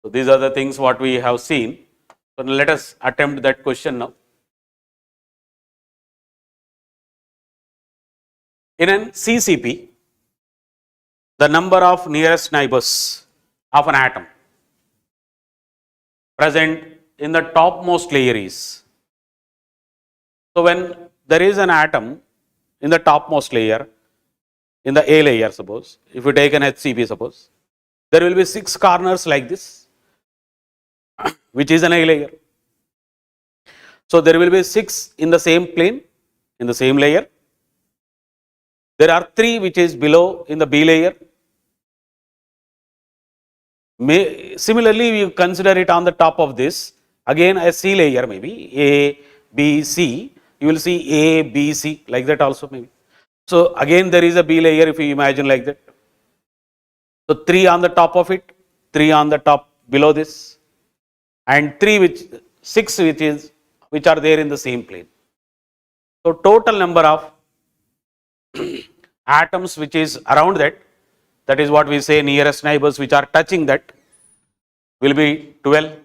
So these are the things what we have seen. So let us attempt that question now. In an CCP, the number of nearest neighbors of an atom present in the topmost layer is. So when there is an atom in the topmost layer, in the A layer, suppose, if you take an HCP, suppose, there will be 6 corners like this, which is an A layer. So there will be 6 in the same plane, in the same layer. There are 3 which is below in the B layer. Similarly, we consider it on the top of this, again a C layer, maybe A, B, C. You will see A, B, C, like that also maybe. So again there is a B layer, if you imagine like that. So 3 on the top of it, 3 on the top below this, and 6 which is which are there in the same plane. So total number of atoms which is around that, that is what we say nearest neighbors which are touching that, will be 12.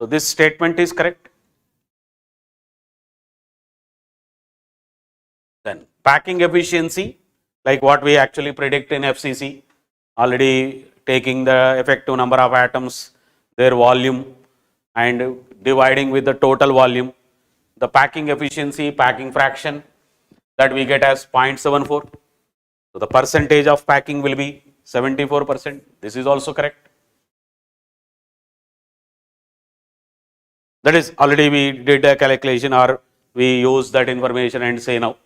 So this statement is correct. Then packing efficiency, like what we actually predict in FCC, already taking the effective number of atoms, their volume, and dividing with the total volume, the packing efficiency, packing fraction, that we get as 0.74. So the percentage of packing will be 74%. This is also correct. That is already we did a calculation, or we use that information and say now.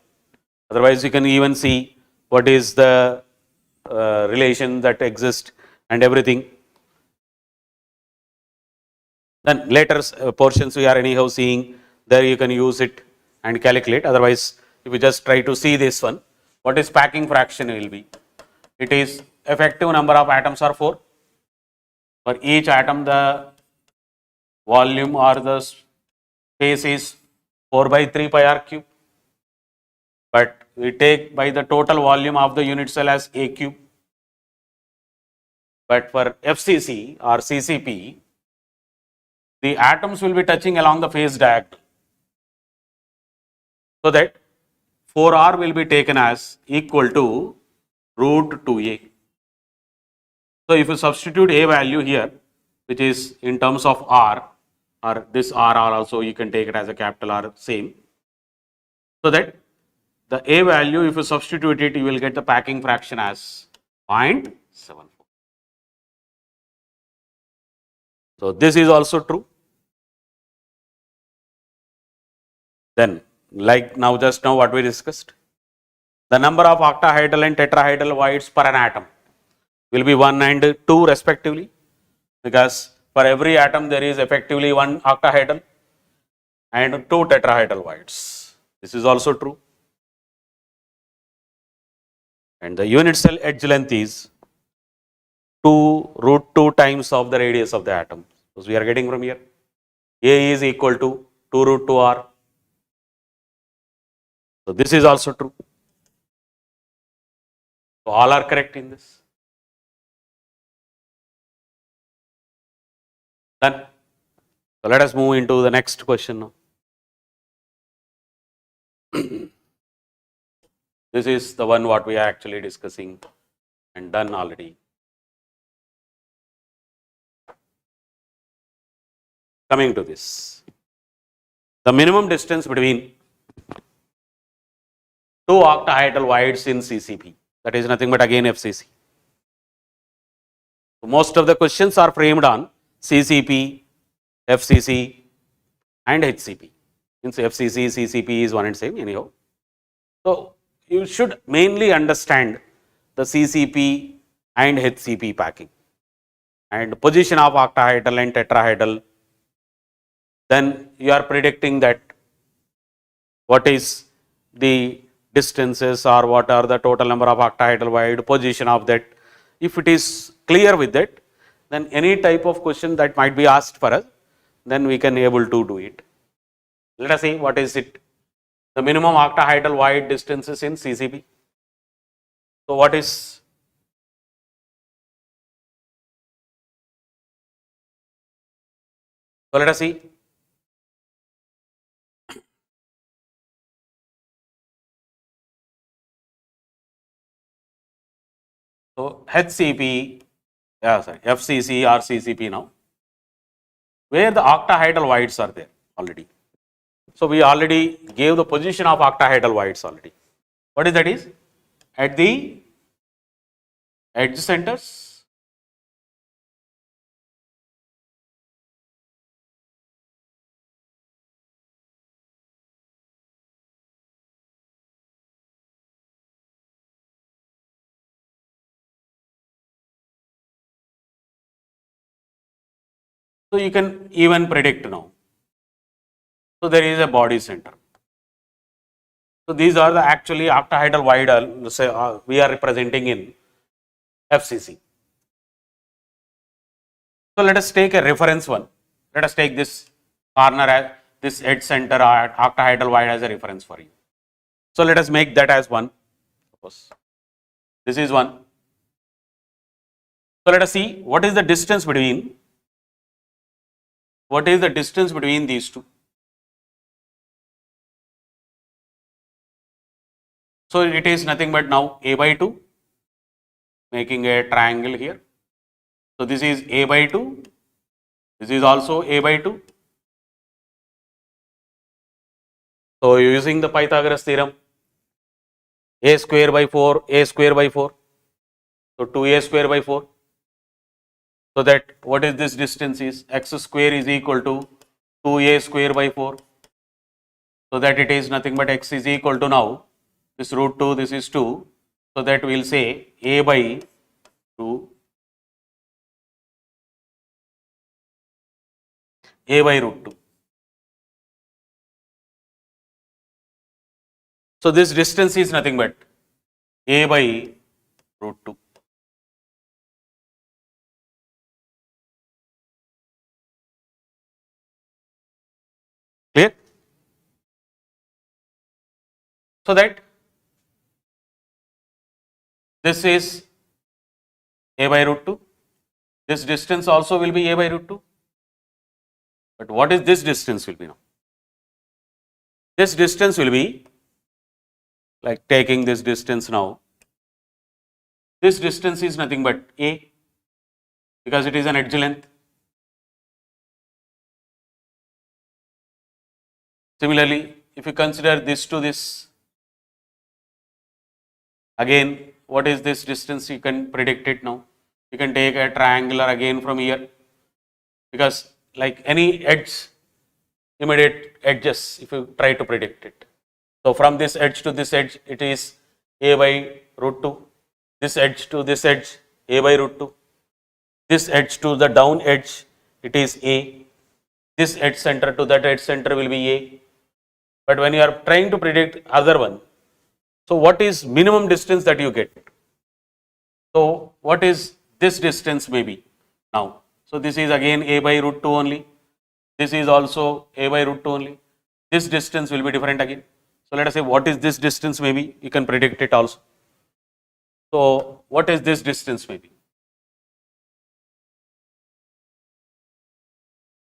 Otherwise, you can even see what is the relation that exists and everything. Then later portions we are anyhow seeing, there you can use it and calculate. Otherwise, if you just try to see this one, what is packing fraction will be? It is effective number of atoms are 4. For each atom, the volume or the space is 4 by 3 pi r cube. But we take by the total volume of the unit cell as a cube. But for FCC or CCP, the atoms will be touching along the phase diagonal. So that 4r will be taken as equal to root 2a. So if you substitute a value here, which is in terms of r, or this r also you can take it as a capital R, same. So that the a value, if you substitute it, you will get the packing fraction as 0.74. So this is also true. Then, like now, just now what we discussed, the number of octahedral and tetrahedral voids per an atom will be 1 and 2 respectively, because for every atom there is effectively 1 octahedral and 2 tetrahedral voids. This is also true. And the unit cell edge length is 2 root 2 times of the radius of the atom. So we are getting from here, A is equal to 2 root 2 r. So this is also true. So all are correct in this. Done. So let us move into the next question now. This is the one what we are actually discussing and done already. Coming to this, the minimum distance between 2 octahedral voids in CCP, that is nothing but again FCC. So most of the questions are framed on CCP, FCC and HCP. Means FCC, CCP is one and same anyhow. So you should mainly understand the CCP and HCP packing and position of octahedral and tetrahedral. Then you are predicting that what is the distances or what are the total number of octahedral void, position of that. If it is clear with that, then any type of question that might be asked for us, then we can able to do it. Let us see what is it. The minimum octahedral void distances in CCP. So what is? So let us see. So HCP, FCC or CCP now, where the octahedral voids are there already. So we already gave the position of octahedral voids already. What is that is? At the edge centers. So you can even predict now. So there is a body center. So these are the actually octahedral void we are representing in FCC. So let us take a reference one. Let us take this corner as this edge center octahedral void as a reference for you. So let us make that as 1. Suppose this is 1. So let us see what is the distance between these two. So it is nothing but now a by 2, making a triangle here. So this is a by 2, this is also a by 2. So using the Pythagoras theorem, a square by 4, a square by 4. So 2a square by 4. So that what is this distance is x square is equal to 2a square by 4. So that it is nothing but x is equal to now this root 2, this is 2. So that we will say a by 2, a by root 2. So this distance is nothing but a by root 2. Clear? So that this is a by root 2. This distance also will be a by root 2. But what is this distance will be now? This distance will be like taking this distance now. This distance is nothing but a, because it is an edge length. Similarly, if you consider this to this, again, what is this distance? You can predict it now. You can take a triangular again from here, because like any edge, immediate edges, if you try to predict it. So from this edge to this edge, it is a by root 2. This edge to this edge, a by root 2. This edge to the down edge, it is a. This edge center to that edge center will be a. But when you are trying to predict other one, so what is minimum distance that you get? So what is this distance maybe now? So this is again a by root 2 only. This is also a by root 2 only. This distance will be different again. So let us say what is this distance maybe, you can predict it also. So what is this distance maybe?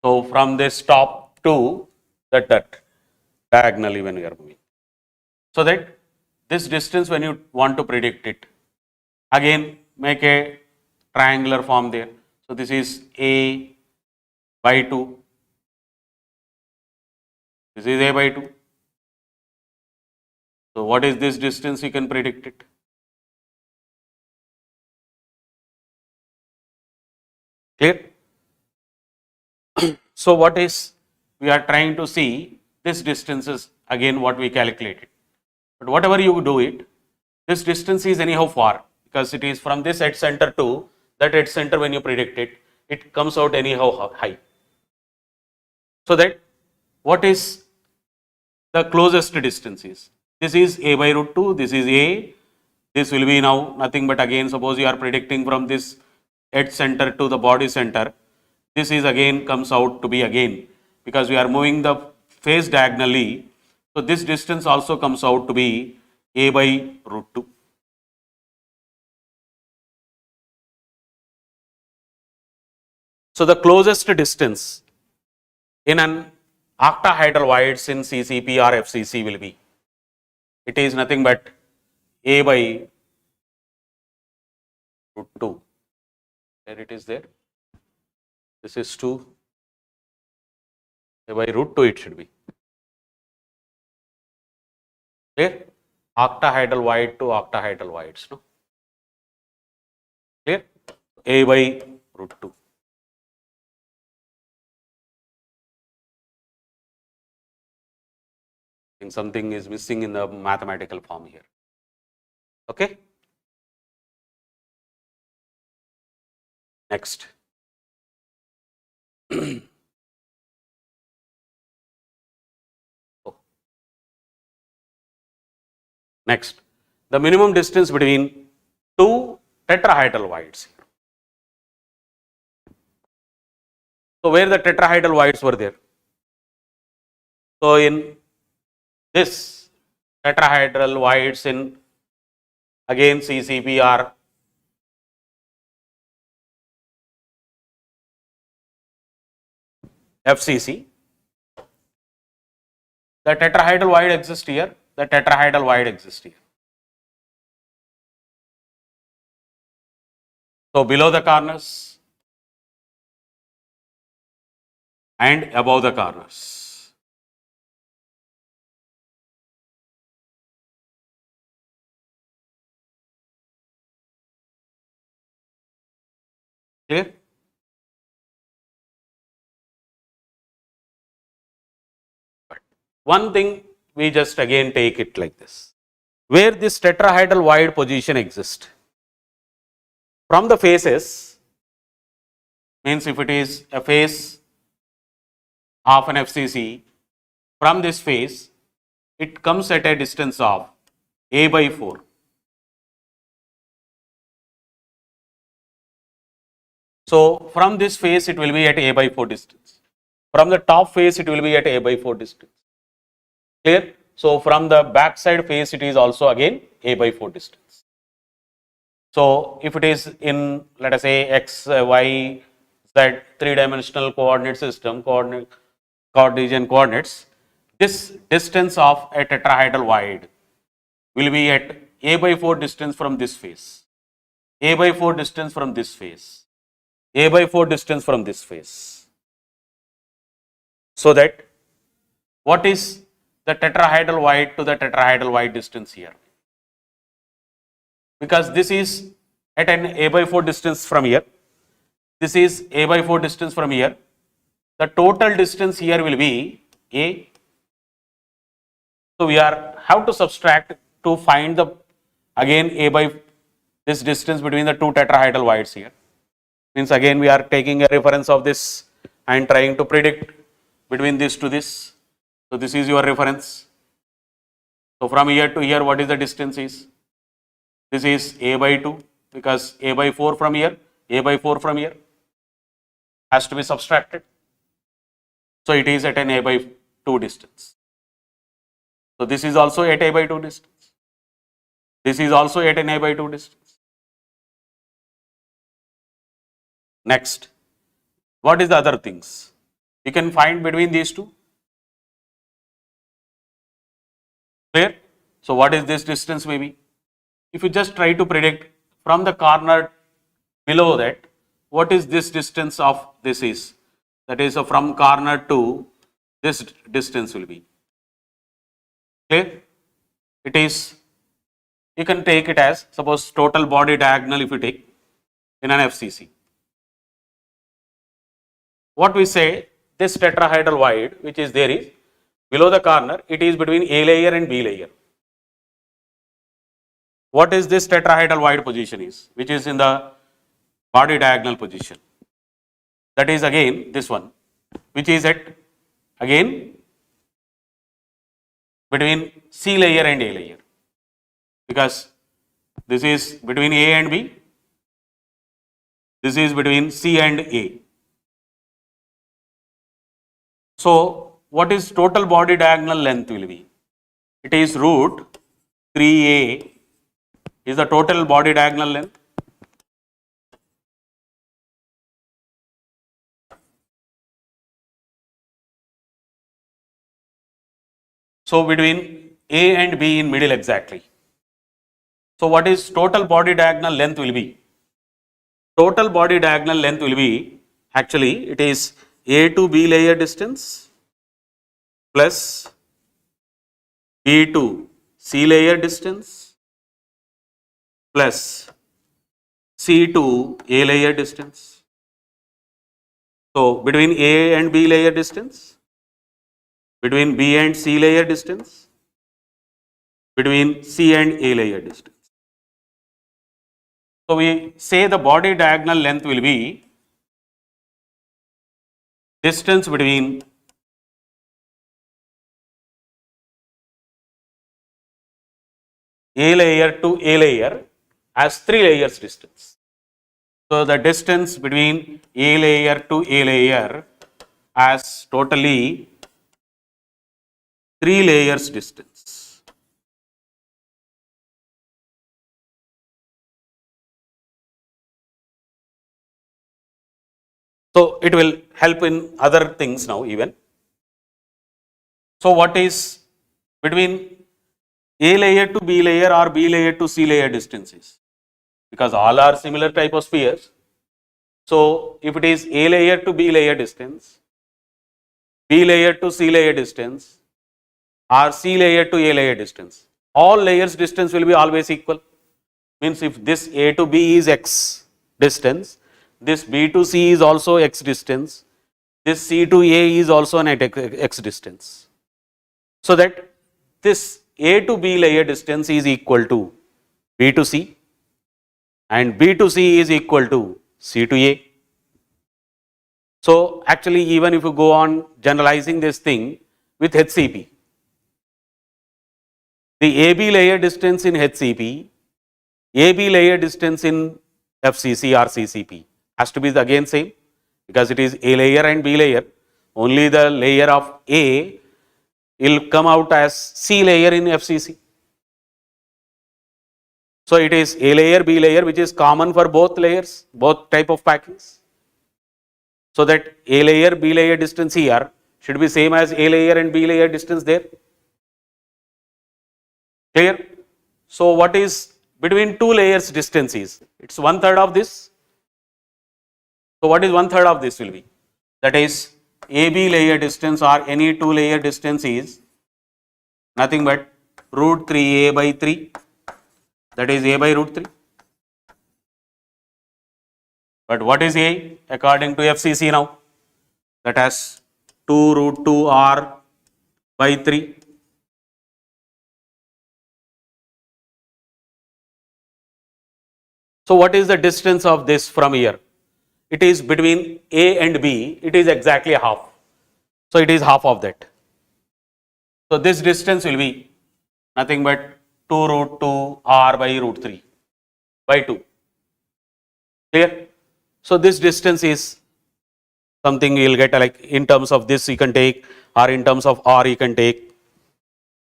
So from this top to that diagonally when we are moving. So that this distance when you want to predict it, again make a triangular form there. So this is a by 2. This is a by 2. So what is this distance? You can predict it. Clear? So what is, we are trying to see this distance is again what we calculated. But whatever you do it, this distance is anyhow far, because it is from this edge center to that edge center when you predict it, it comes out anyhow high. So that what is the closest distance is? This is a by root 2, this is a, this will be now nothing but again suppose you are predicting from this edge center to the body center, this is again comes out to be again, because we are moving the face diagonally, so this distance also comes out to be a by root 2. So the closest distance in an octahedral voids in CCP or FCC will be, it is nothing but a by root 2. There it is there. This is 2. A by root 2 it should be. Clear? Octahedral void to octahedral voids. No? Clear? A by root 2. I think something is missing in the mathematical form here. Okay? Next. Next, the minimum distance between two tetrahedral voids. So where the tetrahedral voids were there? So in this tetrahedral voids in again CCP are FCC. The tetrahedral void exists here, the tetrahedral void exists here. So below the corners and above the corners. Clear? One thing we just again take it like this. Where this tetrahedral void position exists, from the faces, means if it is a face of an FCC, from this face, it comes at a distance of a by 4. So from this face, it will be at a by 4 distance. From the top face, it will be at a by 4 distance. Clear? So from the back side face, it is also again a by 4 distance. So if it is in, let us say, x, y, z, three-dimensional coordinate system, Cartesian coordinates, this distance of a tetrahedral void will be at a by 4 distance from this face, a by 4 distance from this face, a by 4 distance from this face. So that what is the tetrahedral void to the tetrahedral void distance here? Because this is at an a by 4 distance from here, this is a by 4 distance from here, the total distance here will be a. So we have to subtract to find the again a by this distance between the two tetrahedral voids here. Means again we are taking a reference of this and trying to predict between this to this. So this is your reference. So from here to here, what is the distance is? This is a by 2, because a by 4 from here, a by 4 from here has to be subtracted. So it is at an a by 2 distance. So this is also at a by 2 distance. This is also at an a by 2 distance. Next, what is the other things? You can find between these two. Clear? So what is this distance maybe? If you just try to predict from the corner below that, what is this distance of this is? That is from corner to this distance will be. Clear? It is, you can take it as, suppose total body diagonal if you take in an FCC. What we say, this tetrahedral void which is there is below the corner, it is between A layer and B layer. What is this tetrahedral void position is, which is in the body diagonal position? That is again this one, which is at again between C layer and A layer, because this is between A and B, this is between C and A. So what is total body diagonal length will be? It is root 3A is the total body diagonal length. So between A and B in middle exactly. So what is total body diagonal length will be? Total body diagonal length will be, actually it is A to B layer distance plus B to C layer distance plus C to A layer distance. So between A and B layer distance, between B and C layer distance, between C and A layer distance. So we say the body diagonal length will be distance between A layer to A layer as 3 layers distance. So the distance between A layer to A layer as totally 3 layers distance. So it will help in other things now even. So what is between A layer to B layer or B layer to C layer distances? Because all are similar type of spheres. So if it is A layer to B layer distance, B layer to C layer distance, or C layer to A layer distance, all layers distance will be always equal. Means if this A to B is X distance, this B to C is also X distance, this C to A is also an X distance. So that this A to B layer distance is equal to B to C and B to C is equal to C to A. So actually even if you go on generalizing this thing with HCP, the AB layer distance in HCP, AB layer distance in FCC or CCP has to be again same, because it is A layer and B layer. Only the layer of A will come out as C layer in FCC. So it is A layer, B layer, which is common for both layers, both type of packings. So that A layer, B layer distance here should be same as A layer and B layer distance there. Clear? So what is between two layers distance is? It's 1/3 of this. So what is 1/3 of this will be? That is AB layer distance or any two layer distance is nothing but root 3A by 3. That is A by root 3. But what is A according to FCC now? That has 2 root 2 R by 3. So what is the distance of this from here? It is between A and B, it is exactly half. So it is half of that. So this distance will be nothing but 2 root 2 R by root 3 by 2. Clear? So this distance is something you will get like in terms of this you can take, or in terms of R you can take.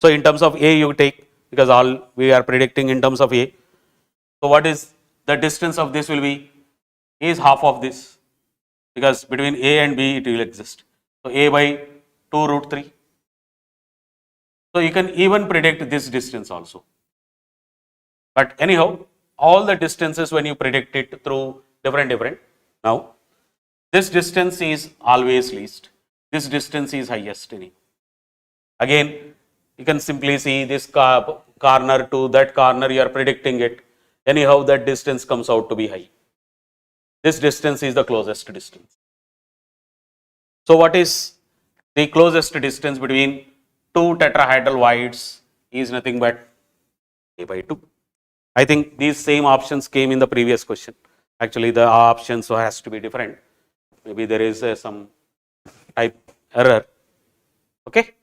So in terms of A you take, because all we are predicting in terms of A. So what is the distance of this will be? Is half of this, because between A and B it will exist. So A by 2 root 3. So you can even predict this distance also. But anyhow, all the distances when you predict it through different. Now, this distance is always least. This distance is highest. Again, you can simply see this corner to that corner, you are predicting it. Anyhow, that distance comes out to be high. This distance is the closest distance. So what is the closest distance between two tetrahedral voids is nothing but A by 2. I think these same options came in the previous question. Actually, the options has to be different. Maybe there is some type error. Okay.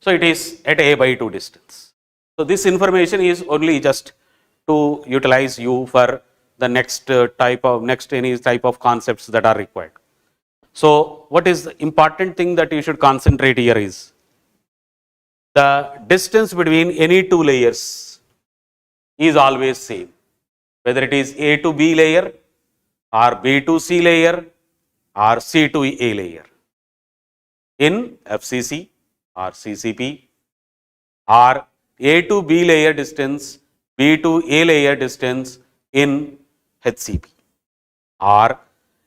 So it is at A by 2 distance. So this information is only just to utilize you for the next any type of concepts that are required. So what is the important thing that you should concentrate here is the distance between any two layers is always same, whether it is A to B layer or B to C layer or C to A layer in FCC or CCP, or A to B layer distance, B to A layer distance in HCP, or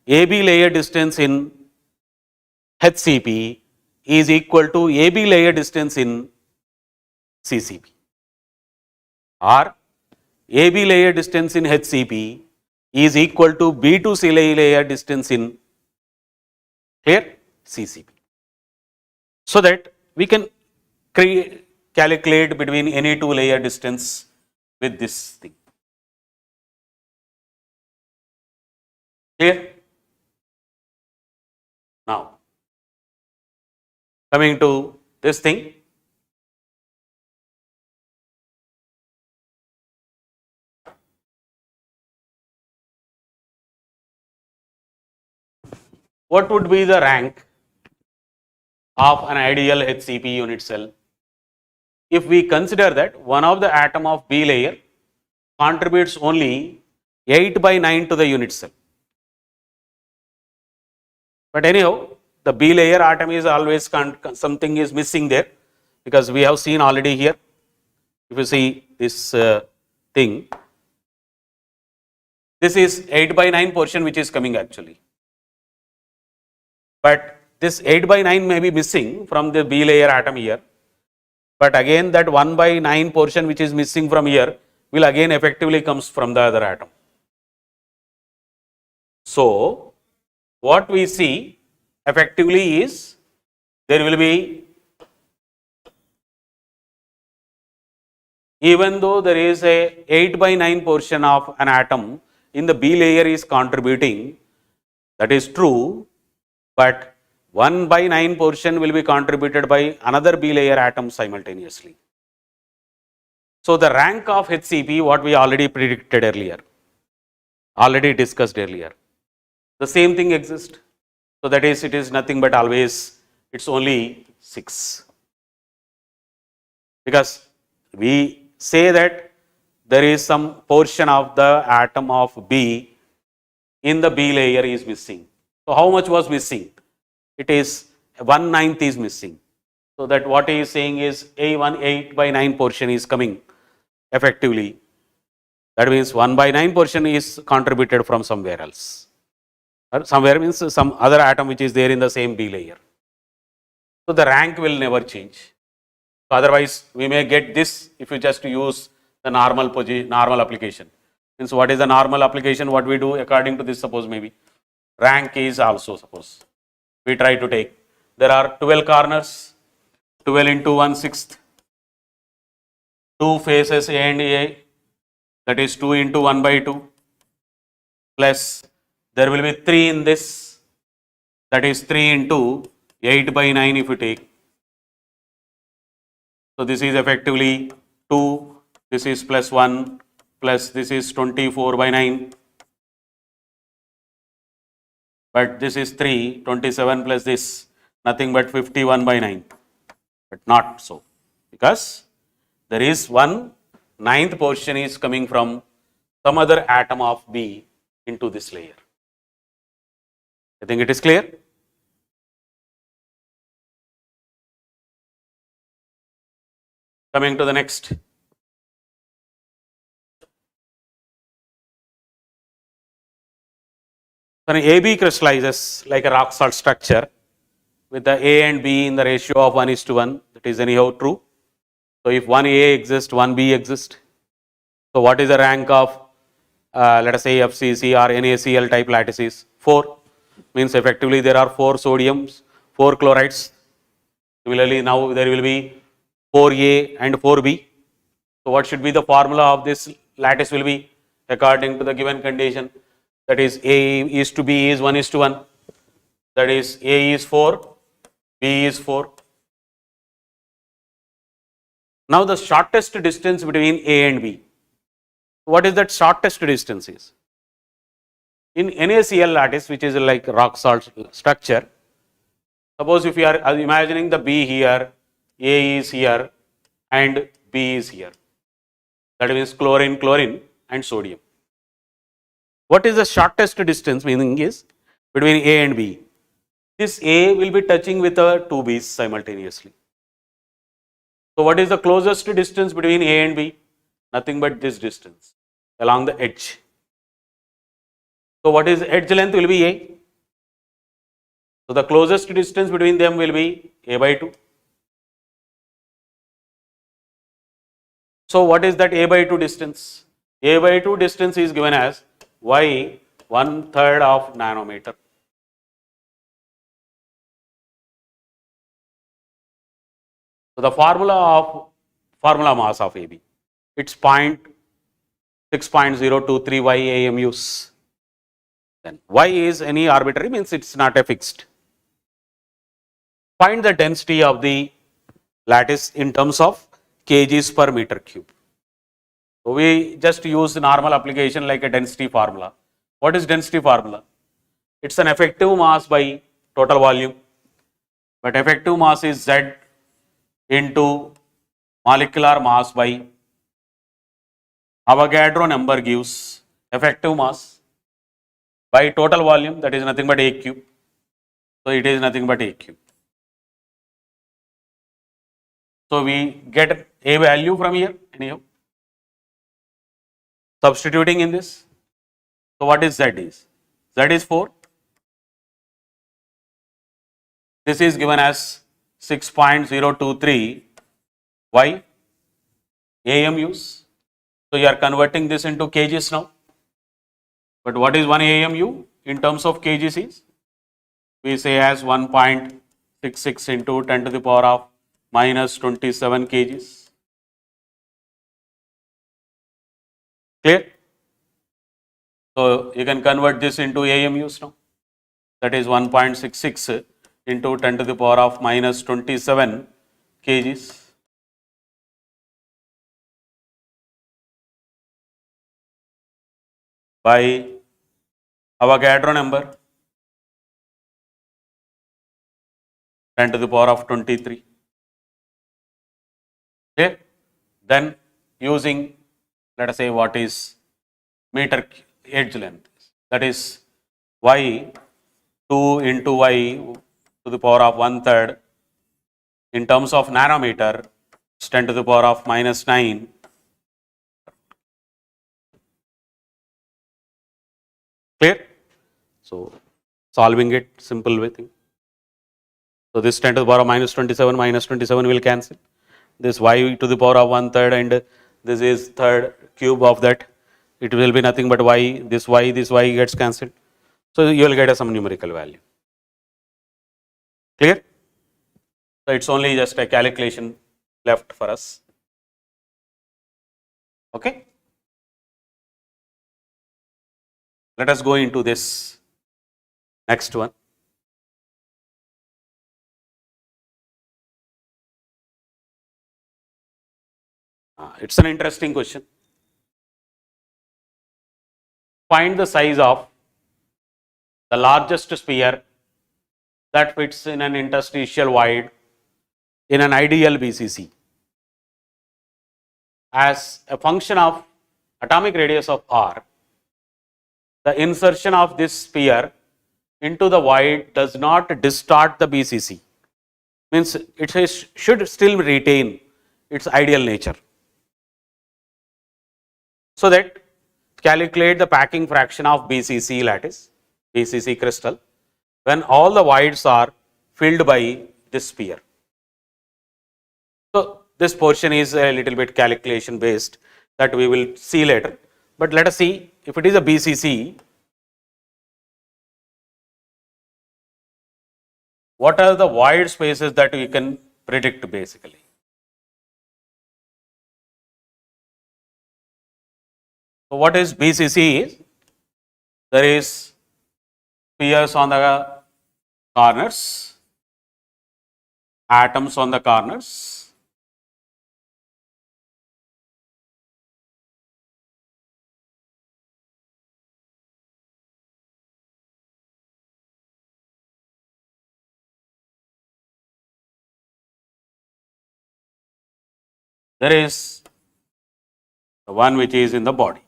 AB layer distance in HCP is equal to AB layer distance in CCP, or AB layer distance in HCP is equal to B to C layer distance in here CCP. So that we can calculate between any two layer distance with this thing. Clear? Now, coming to this thing. What would be the rank of an ideal HCP unit cell if we consider that one of the atom of B layer contributes only 8/9 to the unit cell. But anyhow, the B layer atom is always something is missing there, because we have seen already here. If you see this thing, this is 8/9 portion which is coming actually. But this 8/9 may be missing from the B layer atom here. But again that 1/9 portion which is missing from here will again effectively comes from the other atom. So what we see effectively is there will be, even though there is a 8/9 portion of an atom in the B layer is contributing, that is true, but 1/9 portion will be contributed by another B layer atom simultaneously. So the rank of HCP, what we already predicted earlier, already discussed earlier, the same thing exists. So that is, it is nothing but always, it's only 6. Because we say that there is some portion of the atom of B in the B layer is missing. So how much was missing? It is 1/9 is missing. So that what he is saying is A1 8/9 portion is coming effectively. That means 1/9 portion is contributed from somewhere else. Or somewhere means some other atom which is there in the same B layer. So the rank will never change. So otherwise we may get this if you just use the normal application. Means what is the normal application? What we do according to this, suppose maybe rank is also, suppose we try to take, there are 12 corners, 12 into 1/6, 2 faces A and A, that is 2 into 1/2, plus there will be 3 in this, that is 3 into 8/9 if you take. So this is effectively 2, this is plus 1, plus this is 24/9. But this is 3, 27 plus this, nothing but 51/9. But not so, because there is 1/9 portion is coming from some other atom of B into this layer. I think it is clear. Coming to the next. When AB crystallizes like a rock salt structure with the A and B in the ratio of 1:1, that is anyhow true. So if 1A exists, 1B exists. So what is the rank of let us say FCC or NaCl type lattices? 4. Means effectively there are 4 sodiums, 4 chlorides. Similarly now there will be 4A and 4B. So what should be the formula of this lattice will be according to the given condition? That is A is to B is 1:1. That is A is 4, B is 4. Now the shortest distance between A and B. What is that shortest distance is? In NaCl lattice, which is like rock salt structure, suppose if you are imagining the B here, A is here and B is here. That means chlorine, chlorine and sodium. What is the shortest distance, meaning is between A and B? This A will be touching with the 2 B's simultaneously. So what is the closest distance between A and B? Nothing but this distance along the edge. So what is edge length will be A. So the closest distance between them will be A/2. So what is that A/2 distance? A/2 distance is given as Y 1/3 of nanometer. So the formula mass of AB, it's 6.023 Y AMUs. Then Y is any arbitrary, means it's not a fixed. Find the density of the lattice in terms of kgs per meter cube. So we just use normal application like a density formula. What is density formula? It's an effective mass by total volume, but effective mass is Z into molecular mass by Avogadro number gives effective mass by total volume, that is nothing but A cube. So it is nothing but A cube. So we get A value from here anyhow. Substituting in this. So what is Z is? Z is 4. This is given as 6.023 Y AMUs. So you are converting this into kgs now. But what is 1 AMU in terms of kgs is? We say as 1.66 into 10 to the power of minus 27 kgs. Clear? So you can convert this into AMUs now. That is 1.66 into 10 to the power of minus 27 kgs. By Avogadro number 10 to the power of 23. Okay. Then using, let us say, what is meter edge length, that is y 2 into y to the power of 1/3 in terms of nanometer, 10 to the power of minus 9. Clear? So solving it simple way thing. So this 10 to the power of minus 27 will cancel. This y to the power of 1/3 and this is third cube of that. It will be nothing but y, this y gets cancelled. So you will get some numerical value. Clear? So it's only just a calculation left for us. Okay? Let us go into this next one. It's an interesting question. Find the size of the largest sphere that fits in an interstitial void in an ideal BCC as a function of atomic radius of r. The insertion of this sphere into the void does not distort the BCC, means it should still retain its ideal nature. So that calculate the packing fraction of BCC lattice, BCC crystal, when all the voids are filled by this sphere. So this portion is a little bit calculation based that we will see later, but let us see if it is a BCC, what are the void spaces that we can predict basically. So what is BCC is, there is spheres on the corners, atoms on the corners, there is the one which is in the body.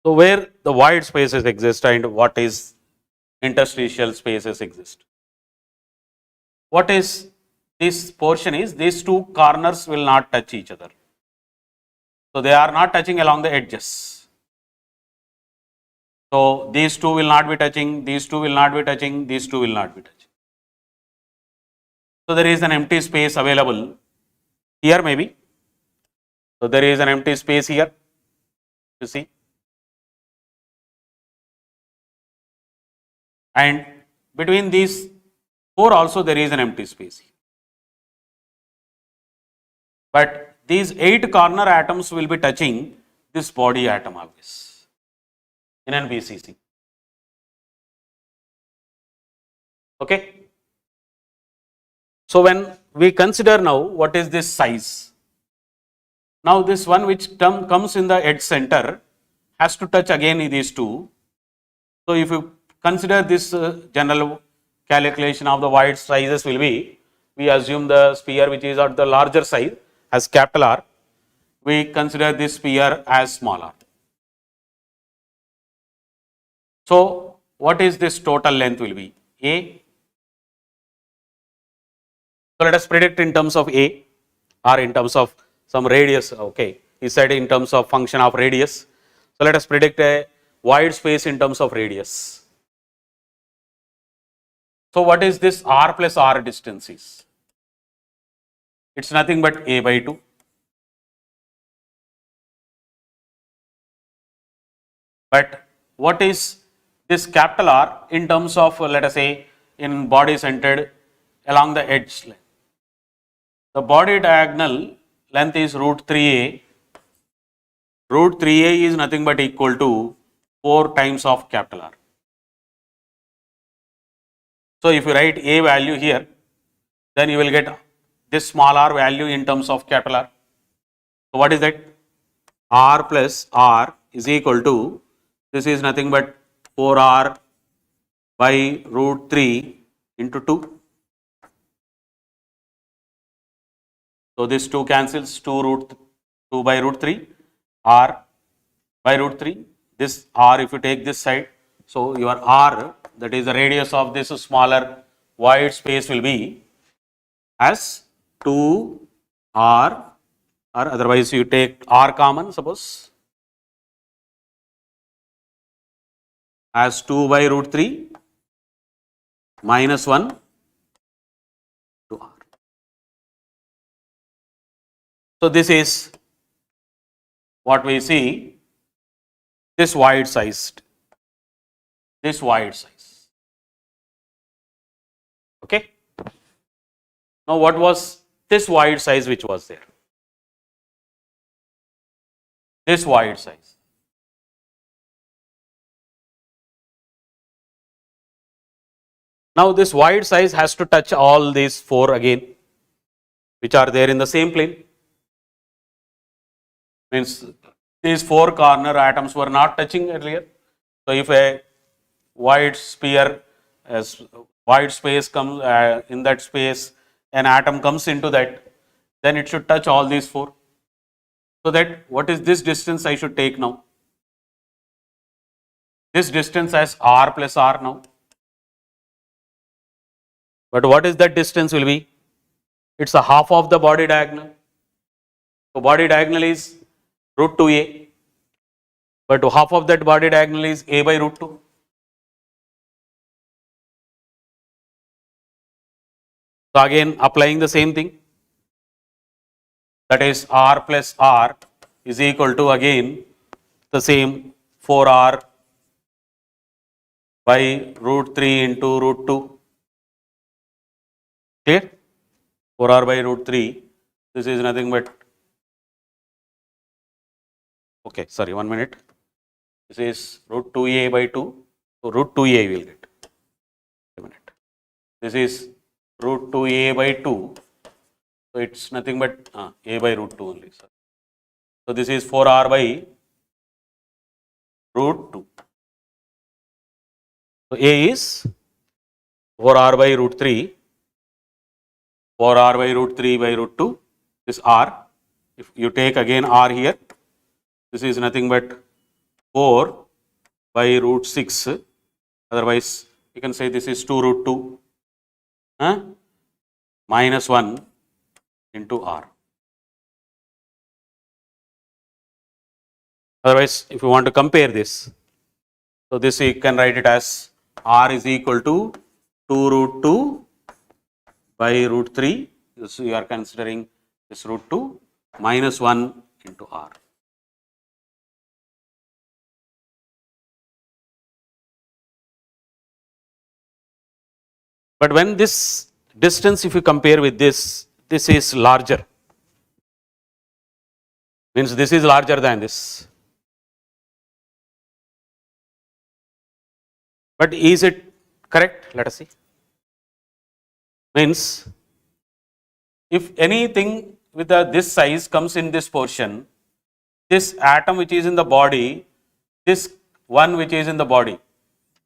So where the void spaces exist and what is interstitial spaces exist. What is this portion is, these two corners will not touch each other. So they are not touching along the edges. So these two will not be touching, these two will not be touching, these two will not be touching. So there is an empty space available here maybe. So there is an empty space here, you see. And between these four also there is an empty space. But these 8 corner atoms will be touching this body atom always in an BCC. Okay. So when we consider now what is this size, now this one which comes in the edge center has to touch again these two. So if you consider this general calculation of the void sizes will be, we assume the sphere which is at the larger size as capital R, we consider this sphere as small r. So what is this total length will be? A. So let us predict in terms of A or in terms of some radius. Okay, he said in terms of function of radius. So let us predict a void space in terms of radius. So what is this r plus r distance is? It's nothing but A by 2. But what is this capital R in terms of, let us say, in body centered along the edge length? The body diagonal length is root 3a. Root 3a is nothing but equal to 4 times of capital R. So if you write a value here, then you will get this small r value in terms of capital R. So what is that? R plus R is equal to, this is nothing but 4r by root 3 into 2. So this 2 cancels, 2 by root 3, r by root 3. This r, if you take this side, so your r, that is the radius of this smaller void space, will be as 2r, or otherwise you take r common, suppose, as 2 by root 3 minus 1 to r. So this is what we see, this void size. Okay. Now what was this void size which was there? This void size. Now this void size has to touch all these 4 again, which are there in the same plane. Means these 4 corner atoms were not touching earlier. So if a void sphere, void space comes, in that space an atom comes into that, then it should touch all these 4. So that, what is this distance I should take now? This distance as r plus r now. But what is that distance will be? It's a half of the body diagonal. So body diagonal is root 2a, but half of that body diagonal is a by root 2. So again applying the same thing, that is r plus r is equal to again the same 4r by root 3 into root 2. Clear? 4r by root 3, this is nothing but, okay, sorry, 1 minute. This is root 2a by 2, so root 2a will get. A minute. This is root 2a by 2, so it's nothing but a by root 2 only. Sorry. So this is 4r by root 2. So a is 4r by root 3, 4r by root 3 by root 2, this r, if you take again r here, this is nothing but 4 by root 6, otherwise you can say this is 2 root 2 minus 1 into r. Otherwise, if you want to compare this, so this you can write it as r is equal to 2 root 2 by root 3, so you are considering this root 2 minus 1 into r. But when this distance, if you compare with this is larger, means this is larger than this. But is it correct? Let us see. Means if anything with this size comes in this portion, this atom which is in the body, this one which is in the body,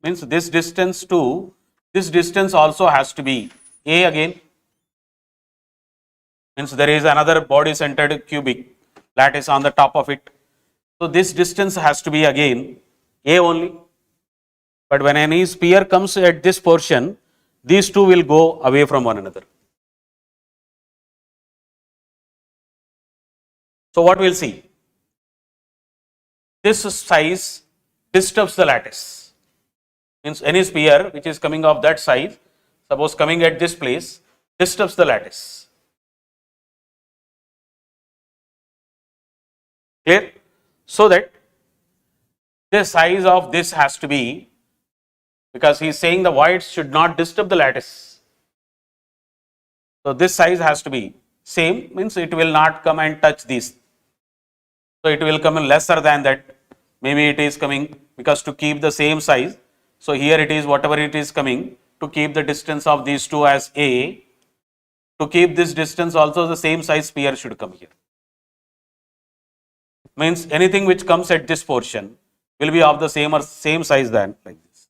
means this distance to This distance also has to be A again, means there is another body centered cubic lattice on the top of it. So this distance has to be again A only. But when any sphere comes at this portion, these two will go away from one another. So what we'll see? This size disturbs the lattice. Means any sphere which is coming of that size, suppose coming at this place, disturbs the lattice. Clear? So that the size of this has to be, because he is saying the voids should not disturb the lattice. So this size has to be same, means it will not come and touch these. So it will come lesser than that. Maybe it is coming, because to keep the same size. So here it is whatever it is coming, to keep the distance of these two as A. To keep this distance also the same size sphere should come here. Means anything which comes at this portion will be of the same or same size than like this.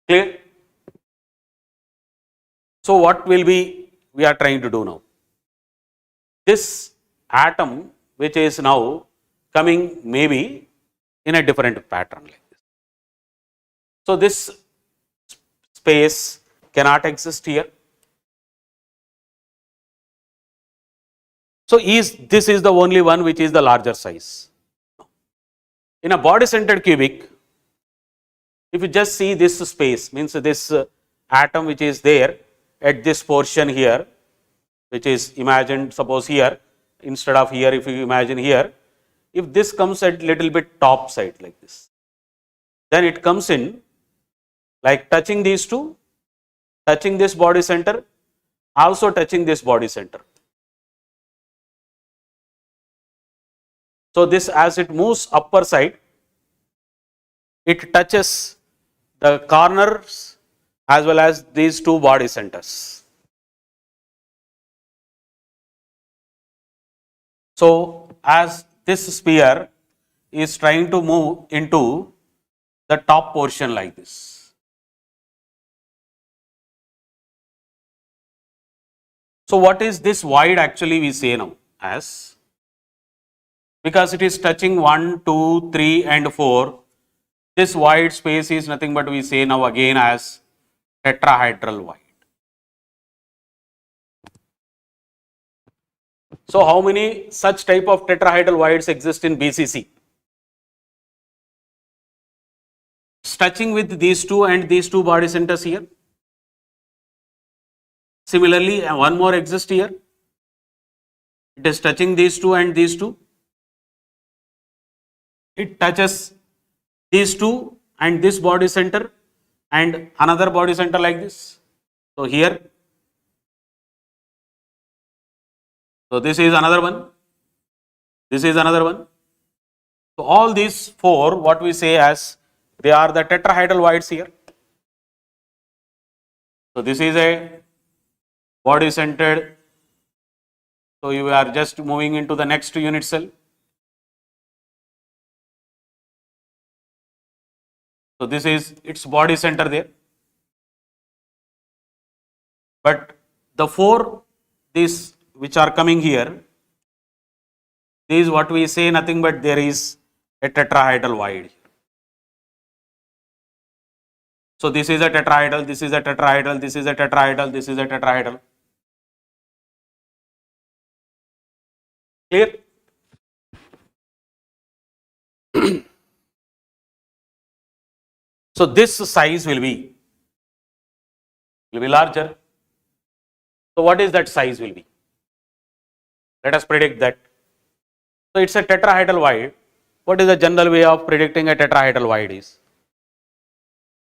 Clear? So what will be we are trying to do now? This atom which is now coming maybe in a different pattern like this. So this space cannot exist here. So this is the only one which is the larger size. In a body centered cubic, if you just see this space, means this atom which is there at this portion here, which is imagined, suppose here, instead of here, if you imagine here, if this comes at little bit top side like this, then it comes in like touching these two, touching this body center, also touching this body center. So this, as it moves upper side, it touches the corners as well as these two body centers. So as this sphere is trying to move into the top portion like this. So what is this void actually we say now as? Because it is touching 1, 2, 3 and 4, this void space is nothing but we say now again as tetrahedral void. So how many such type of tetrahedral voids exist in BCC? It's touching with these two and these two body centers here. Similarly, one more exists here. It is touching these two and these two. It touches these two and this body center and another body center like this. So here, so this is another one, this is another one. So all these four, what we say as, they are the tetrahedral voids here. So this is a body centered. So you are just moving into the next unit cell. So this is its body center there. But the four, these which are coming here, this is what we say nothing but there is a tetrahedral void. So this is a tetrahedral, this is a tetrahedral, this is a tetrahedral, this is a tetrahedral. Clear? So this size will be larger. So what is that size will be? Let us predict that. So it's a tetrahedral void. What is the general way of predicting a tetrahedral void is?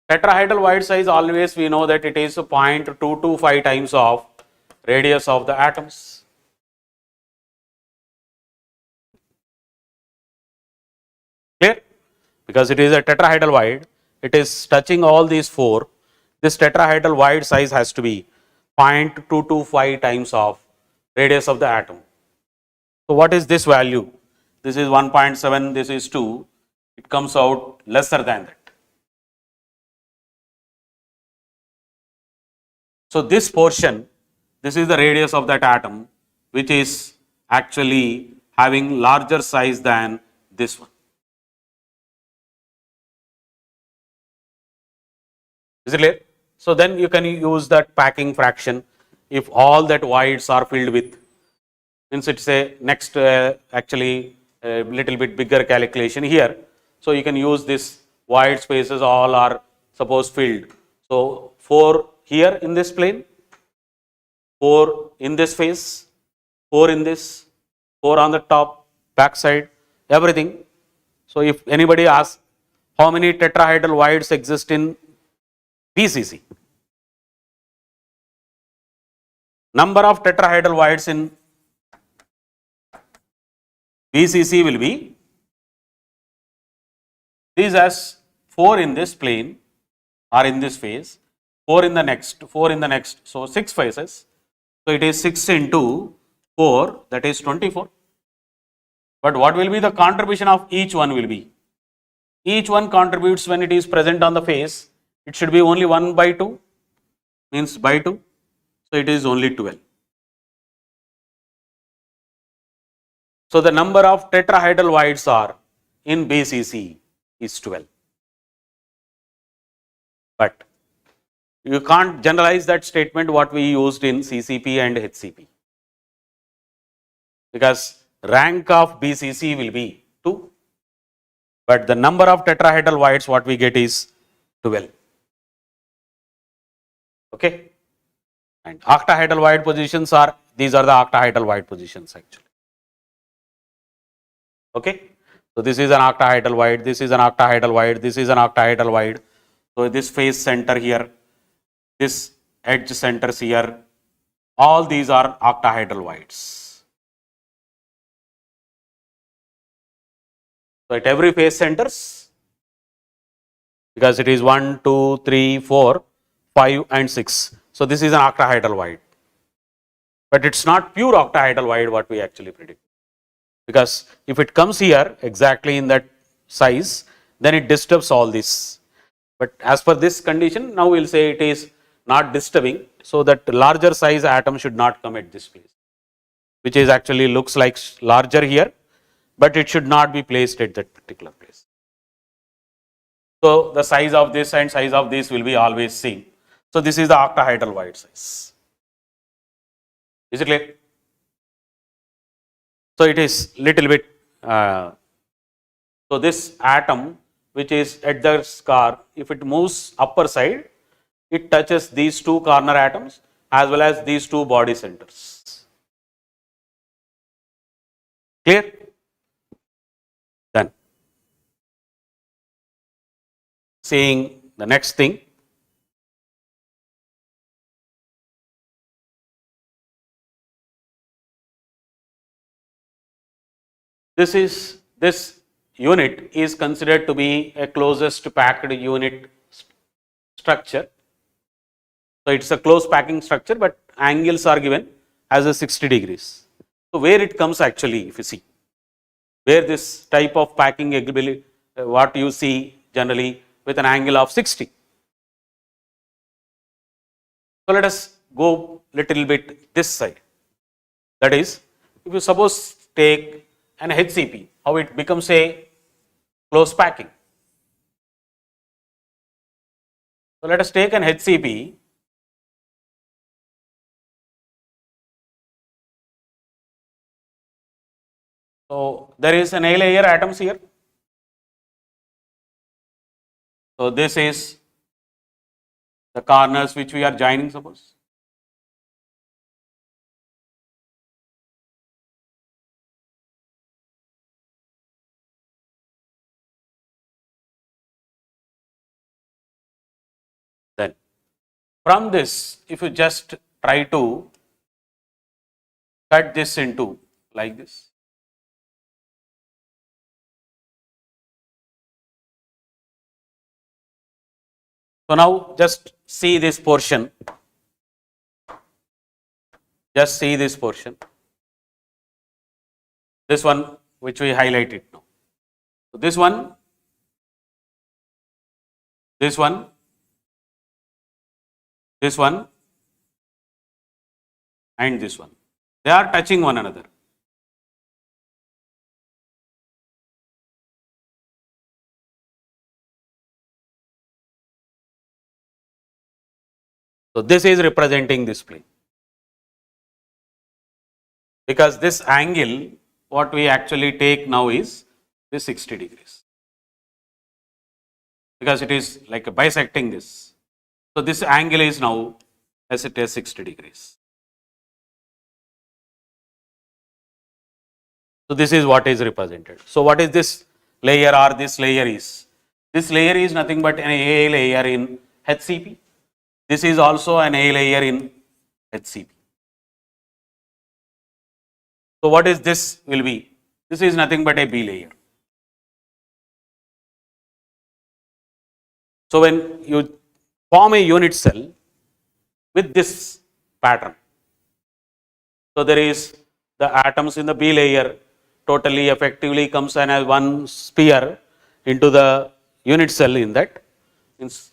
Tetrahedral void size, always we know that it is 0.225 times of radius of the atoms. Clear? Because it is a tetrahedral void, it is touching all these four. This tetrahedral void size has to be 0.225 times of radius of the atom. So what is this value? This is 1.7, this is 2. It comes out lesser than that. So this portion, this is the radius of that atom, which is actually having larger size than this one. Is it clear? So then you can use that packing fraction if all that voids are filled with. Means it's a next actually a little bit bigger calculation here. So you can use this void spaces all are suppose filled. So 4 here in this plane, 4 in this face, 4 in this, 4 on the top, back side, everything. So if anybody asks how many tetrahedral voids exist in BCC, number of tetrahedral voids in BCC will be these as 4 in this plane or in this phase, 4 in the next, 4 in the next, so 6 phases. So it is 6 into 4, that is 24. But what will be the contribution of each one will be? Each one contributes when it is present on the face, it should be only 1 by 2, means by 2. So it is only 12. So the number of tetrahedral voids are in BCC is 12. But you can't generalize that statement what we used in CCP and HCP, because rank of BCC will be 2, but the number of tetrahedral voids what we get is 12. Okay, and octahedral void positions are, these are the octahedral void positions actually. Okay, so this is an octahedral void, this is an octahedral void, this is an octahedral void. So this face center here, this edge centers here, all these are octahedral voids. So at every face centers, because it is 1, 2, 3, 4, 5 and 6. So this is an octahedral void. But it's not pure octahedral void what we actually predict. Because if it comes here exactly in that size, then it disturbs all this. But as per this condition, now we'll say it is not disturbing, so that larger size atom should not come at this place, which is actually looks like larger here, but it should not be placed at that particular place. So the size of this and size of this will be always same. So this is the octahedral void size. Is it clear? So it is little bit, so this atom which is at the scar, if it moves upper side, it touches these two corner atoms as well as these two body centers. Clear? Done. Seeing the next thing. This unit is considered to be a closest packed unit structure. So it's a close packing structure, but angles are given as a 60 degrees. So where it comes actually, if you see, where this type of packing ability, what you see generally with an angle of 60. So let us go little bit this side. That is, if you suppose take an HCP, how it becomes a close packing. So let us take an HCP. So there is an A layer atoms here. So this is the corners which we are joining, suppose. Then from this, if you just try to cut this into like this. So now just see this portion. Just see this portion. This one which we highlighted now. So this one, this one, this one, and this one. They are touching one another. So this is representing this plane. Because this angle, what we actually take now is this 60 degrees. Because it is like bisecting this. So this angle is now as it is 60 degrees. So this is what is represented. So what is this layer or this layer is? This layer is nothing but an A layer in HCP. This is also an A layer in HCP. So what is this will be? This is nothing but a B layer. So when you form a unit cell with this pattern, so there is the atoms in the B layer totally effectively comes and as one sphere into the unit cell in that, means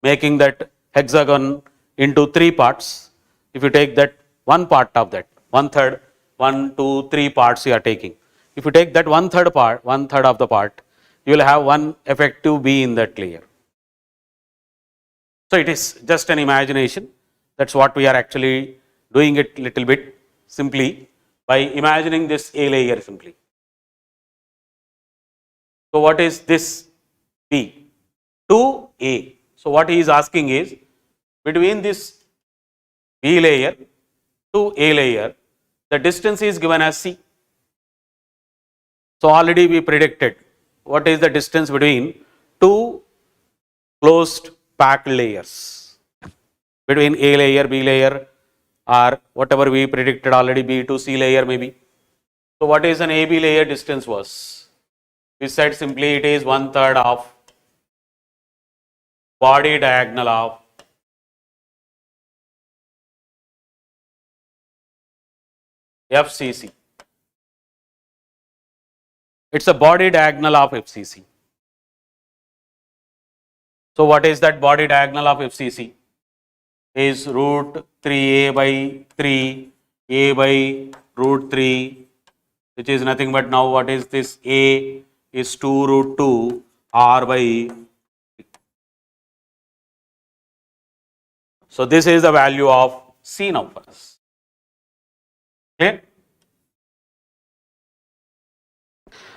making that hexagon into 3 parts. If you take that one part of that, 1/3, 1, 2, 3 parts you are taking. If you take that 1/3 part, 1/3 of the part, you will have one effective B in that layer. So it is just an imagination. That's what we are actually doing it little bit simply by imagining this A layer simply. So what is this B? 2A. So what he is asking is between this B layer to A layer, the distance is given as C. So already we predicted what is the distance between two closed packed layers, between A layer, B layer, or whatever we predicted already, B to C layer maybe. So what is an AB layer distance was? We said simply it is 1/3 of body diagonal of FCC. It's a body diagonal of FCC. So what is that body diagonal of FCC? Is root 3A by 3, A by root 3, which is nothing but now what is this? A is 2 root 2 R by. So this is the value of C now for us. Okay.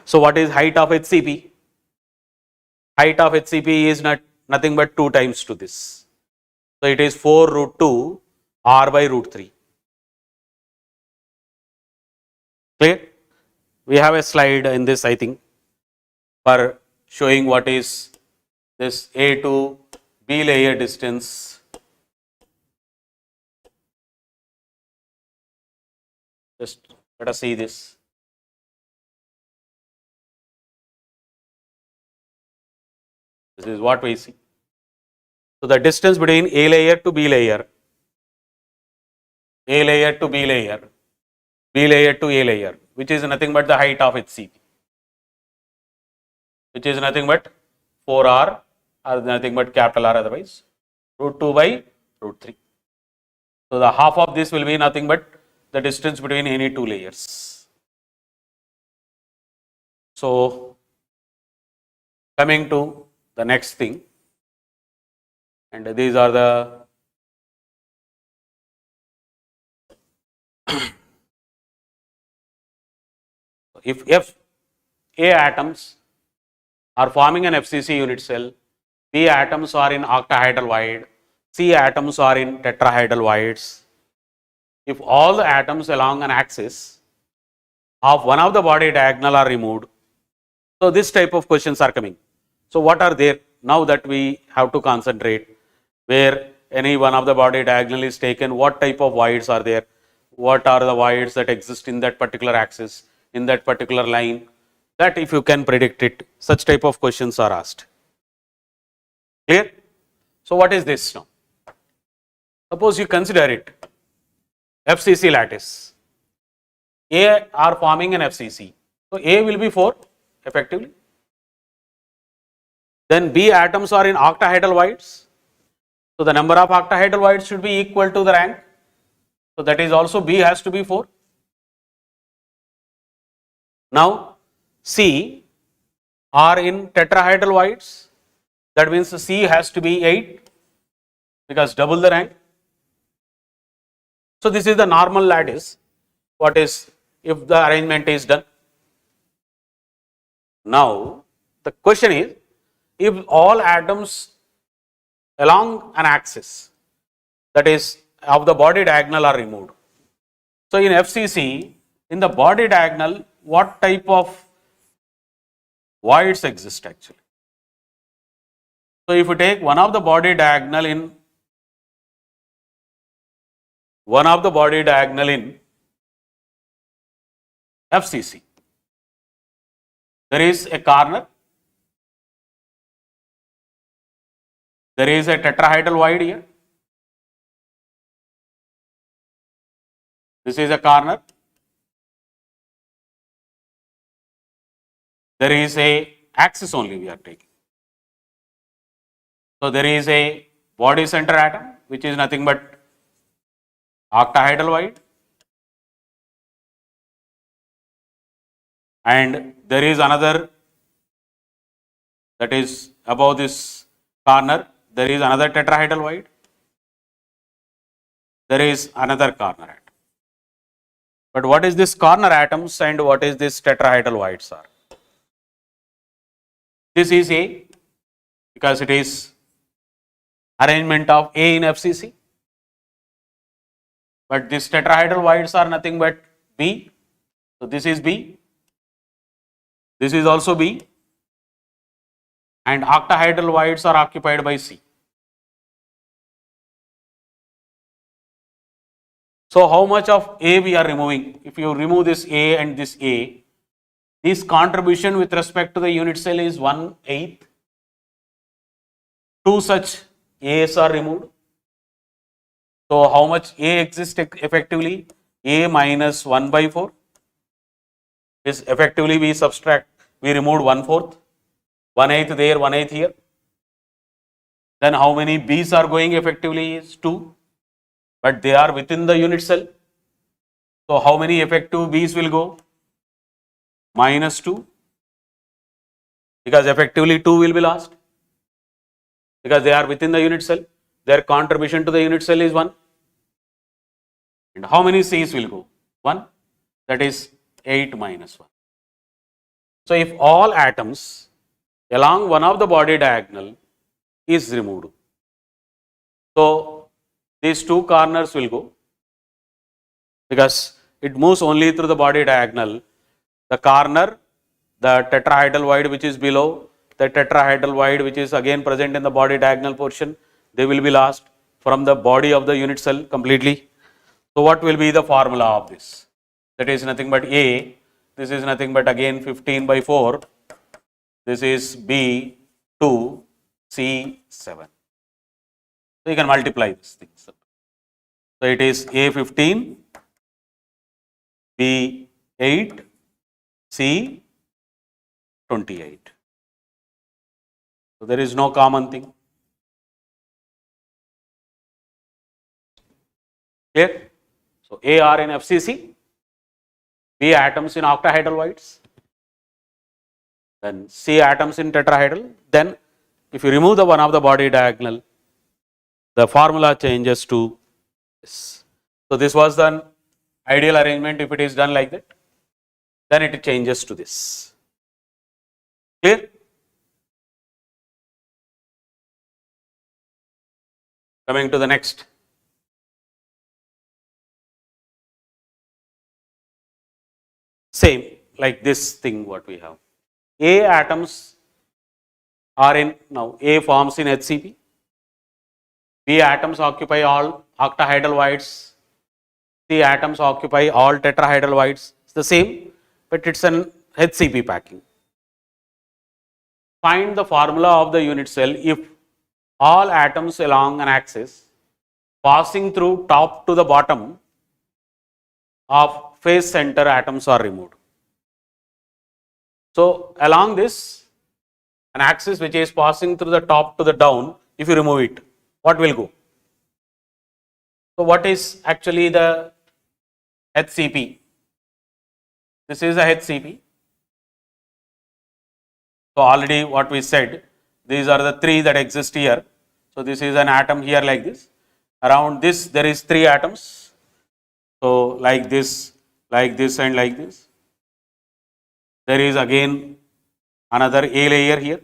So what is height of HCP? Height of HCP is nothing but 2 times to this. So it is 4 root 2 R by root 3. Clear? We have a slide in this, I think, for showing what is this A to B layer distance. Just let us see this. This is what we see. So the distance between A layer to B layer, A layer to B layer, B layer to A layer, which is nothing but the height of HCP, which is nothing but 4R or nothing but capital R otherwise, root 2 by root 3. So the half of this will be nothing but the distance between any two layers. So coming to the next thing, and these are the if A atoms are forming an FCC unit cell, B atoms are in octahedral void, C atoms are in tetrahedral voids. If all the atoms along an axis of one of the body diagonal are removed, so this type of questions are coming. So what are there? Now that we have to concentrate, where any one of the body diagonal is taken, what type of voids are there? What are the voids that exist in that particular axis, in that particular line? That if you can predict it, such type of questions are asked. Clear? So what is this now? Suppose you consider it FCC lattice. A are forming an FCC. So A will be 4 effectively. Then B atoms are in octahedral voids. So the number of octahedral voids should be equal to the rank. So that is also B has to be 4. Now C are in tetrahedral voids. That means C has to be 8 because double the rank. So this is the normal lattice. What is if the arrangement is done? Now the question is, if all atoms along an axis, that is of the body diagonal, are removed. So in FCC, in the body diagonal, what type of voids exist actually? So if you take one of the body diagonal in FCC, there is a corner, there is a tetrahedral void here, this is a corner, there is a axis only we are taking. So there is a body center atom which is nothing but octahedral void, and there is another, that is above this corner, there is another tetrahedral void, there is another corner atom. But what is this corner atoms and what is this tetrahedral voids are? This is A because it is arrangement of A in FCC, but these tetrahedral voids are nothing but B. So this is B, this is also B, and octahedral voids are occupied by C. So how much of A we are removing? If you remove this A and this A, this contribution with respect to the unit cell is 1/8. Two such A's are removed. So how much A exists effectively? A minus 1/4 is effectively we subtract, we removed 1/4, 1/8 there, 1/8 here. Then how many B's are going effectively is 2, but they are within the unit cell. So how many effective B's will go? Minus 2, because effectively 2 will be lost because they are within the unit cell. Their contribution to the unit cell is 1. And how many C's will go? 1. That is 8 minus 1. So if all atoms along one of the body diagonal is removed, so these two corners will go because it moves only through the body diagonal. The corner, the tetrahedral void which is below, the tetrahedral void which is again present in the body diagonal portion, they will be lost from the body of the unit cell completely. So what will be the formula of this? That is nothing but A, this is nothing but again 15/4, this is B 2, C 7. So you can multiply these things. So it is A 15, B 8, C 28. So there is no common thing. Clear? So A are in FCC, B atoms in octahedral voids, then C atoms in tetrahedral. Then if you remove the one of the body diagonal, the formula changes to this. So this was the ideal arrangement. If it is done like that, then it changes to this. Clear? Coming to the next. Same like this thing what we have. A atoms are in, now A forms in HCP. B atoms occupy all octahedral voids. C atoms occupy all tetrahedral voids. It's the same, but it's an HCP packing. Find the formula of the unit cell if all atoms along an axis passing through top to the bottom of face center atoms are removed. So along this, an axis which is passing through the top to the down, if you remove it, what will go? So what is actually the HCP? This is the HCP. So already what we said, these are the three that exist here. So this is an atom here like this. Around this there is three atoms. So like this and like this. There is again another A layer here.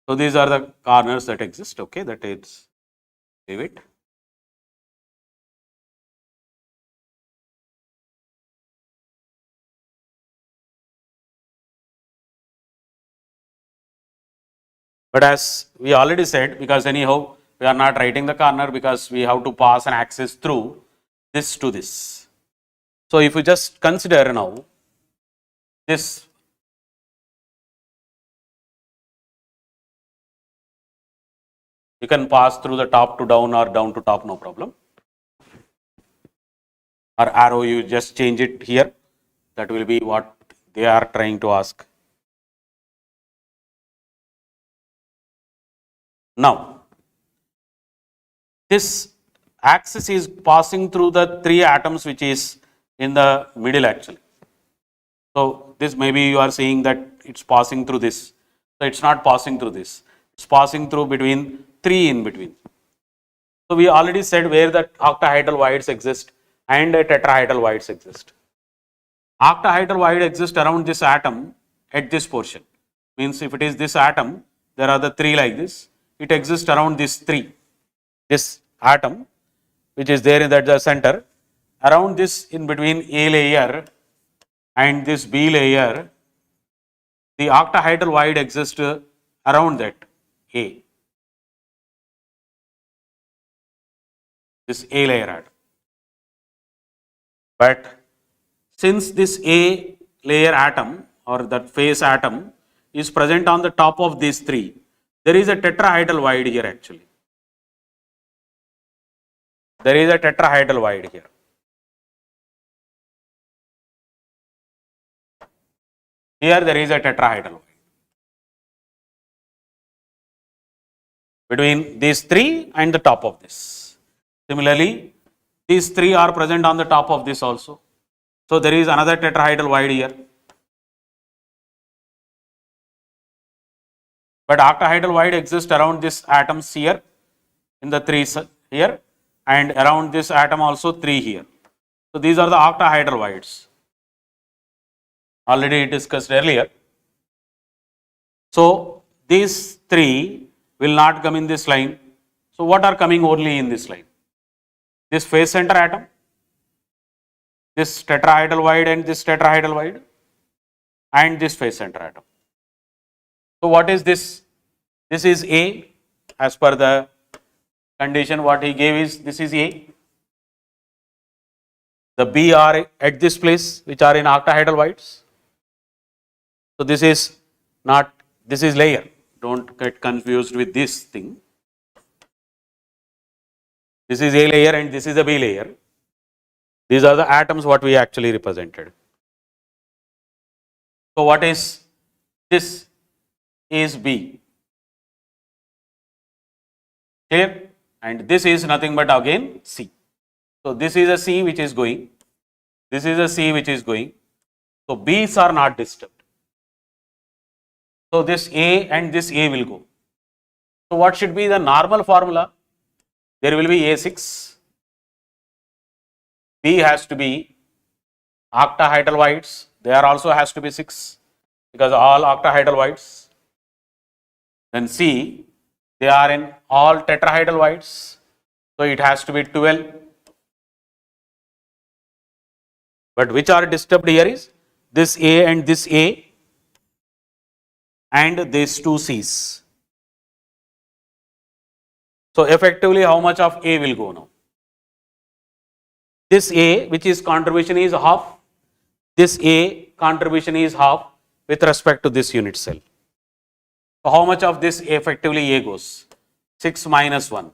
So these are the corners that exist, okay, that is, leave it. But as we already said, because anyhow we are not writing the corner because we have to pass an axis through this to this. So if you just consider now this, you can pass through the top to down or down to top, no problem. Or arrow, you just change it here. That will be what they are trying to ask. Now, this axis is passing through the three atoms which is in the middle actually. So this maybe you are seeing that it's passing through this. So it's not passing through this. It's passing through between three in between. So we already said where the octahedral voids exist and tetrahedral voids exist. Octahedral void exists around this atom at this portion. Means if it is this atom, there are the three like this. It exists around this three. This atom which is there in the center, around this in between A layer and this B layer, the octahedral void exists around that A. This A layer atom. But since this A layer atom or that face atom is present on the top of these three, there is a tetrahedral void here actually. There is a tetrahedral void here. Here there is a tetrahedral void. Between these three and the top of this. Similarly, these three are present on the top of this also. So there is another tetrahedral void here. But octahedral void exists around this atoms here in the three here, and around this atom also three here. So these are the octahedral voids. Already discussed earlier. So these three will not come in this line. So what are coming only in this line? This face center atom, this tetrahedral void and this tetrahedral void, and this face center atom. So what is this? This is A, as per the condition what he gave is this is A. The B are at this place which are in octahedral voids. So this is not, this is layer. Don't get confused with this thing. This is A layer and this is a B layer. These are the atoms what we actually represented. So what is this? Is B. Clear? And this is nothing but again C. So this is a C which is going. This is a C which is going. So B's are not disturbed. So this A and this A will go. So what should be the normal formula? There will be A6. B has to be octahedral voids. There also has to be 6 because all octahedral voids. Then C, they are in all tetrahedral voids. So it has to be 12. But which are disturbed here is this A and this A and these two C's. So effectively how much of A will go now? This A which is contribution is half, this A contribution is half with respect to this unit cell. So how much of this effectively A goes? 6 minus 1.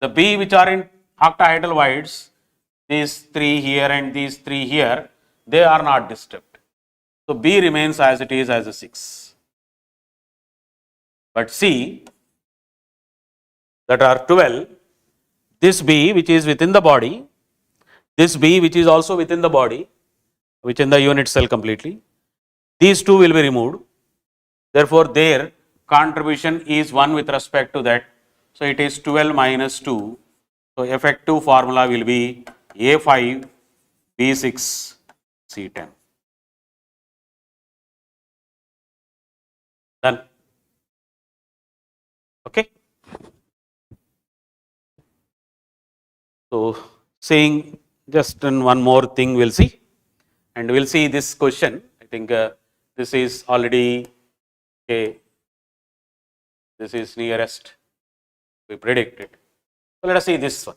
The B which are in octahedral voids, these 3 here and these 3 here, they are not disturbed. So B remains as it is as a 6. But C that are 12, this B which is within the body, this B which is also within the body, which in the unit cell completely, these two will be removed. Therefore, their contribution is 1 with respect to that. So it is 12 minus 2. So effective formula will be A5, B6, C10. Done. Okay. So seeing just one more thing we'll see, and we'll see this question. I think this is already okay. This is nearest we predicted. So let us see this one,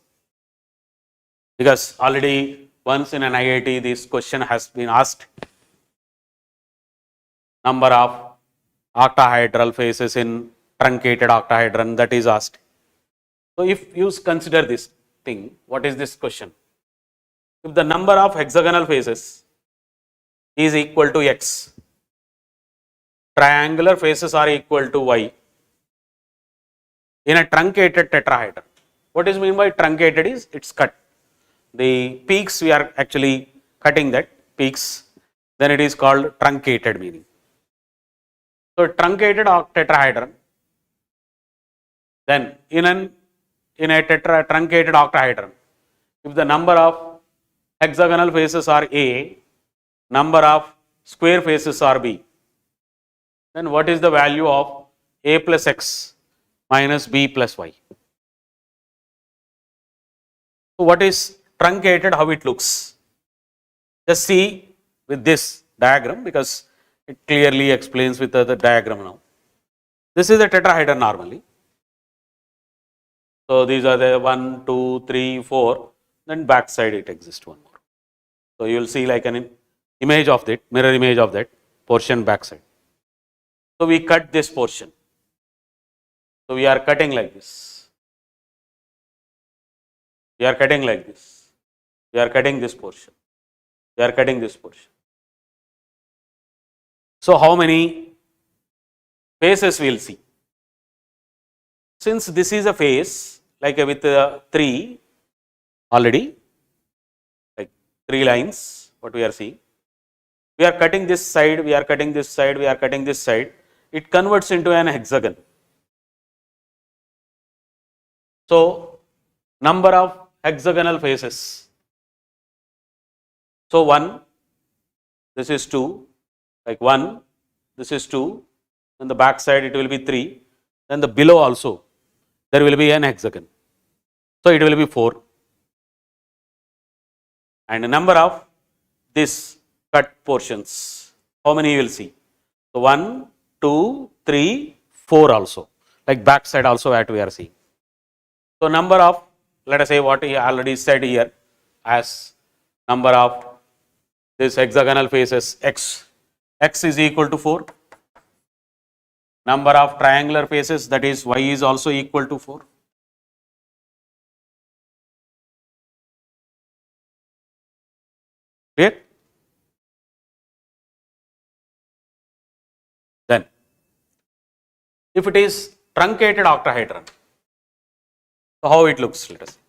because already once in an IIT this question has been asked. Number of octahedral phases in truncated octahedron, that is asked. So if you consider this thing, what is this question? If the number of hexagonal phases is equal to x, triangular phases are equal to y in a truncated tetrahedron. What is meant by truncated is it's cut. The peaks we are actually cutting that peaks, then it is called truncated meaning. So truncated tetrahedron, then in a truncated octahedron, if the number of hexagonal faces are A, number of square faces are B, then what is the value of A plus X minus B plus Y? So what is truncated, how it looks? Just see with this diagram, because it clearly explains with the diagram now. This is a tetrahedron normally. So these are the 1, 2, 3, 4, then back side it exists one more. So you will see like an image of that, mirror image of that portion back side. So we cut this portion. So we are cutting like this. We are cutting like this. We are cutting this portion. We are cutting this portion. So how many faces we will see? Since this is a face like with 3 already, like 3 lines, what we are seeing, we are cutting this side, we are cutting this side, we are cutting this side, it converts into an hexagon. So number of hexagonal faces. So 1, this is 2, like 1, this is 2, then the back side it will be 3, then the below also there will be an hexagon. So it will be 4. And the number of this cut portions, how many you will see? So 1, 2, 3, 4 also, like back side also that we are seeing. So number of, let us say what he already said here as number of this hexagonal faces x, x is equal to 4. Number of triangular faces, that is y, is also equal to 4. Clear? Then if it is truncated octahedron, so how it looks, let us see.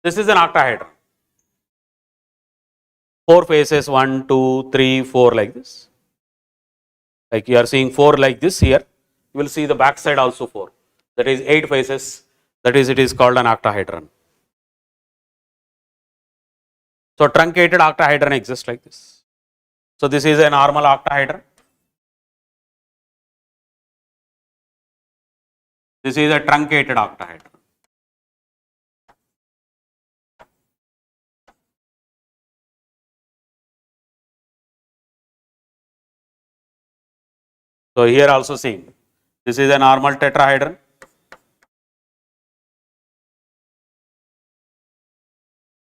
This is an octahedron. 4 faces, 1, 2, 3, 4 like this. Like you are seeing 4 like this here, you will see the back side also 4. That is 8 faces, that is it is called an octahedron. So truncated octahedron exists like this. So this is a normal octahedron. This is a truncated octahedron. So here also same. This is a normal tetrahedron.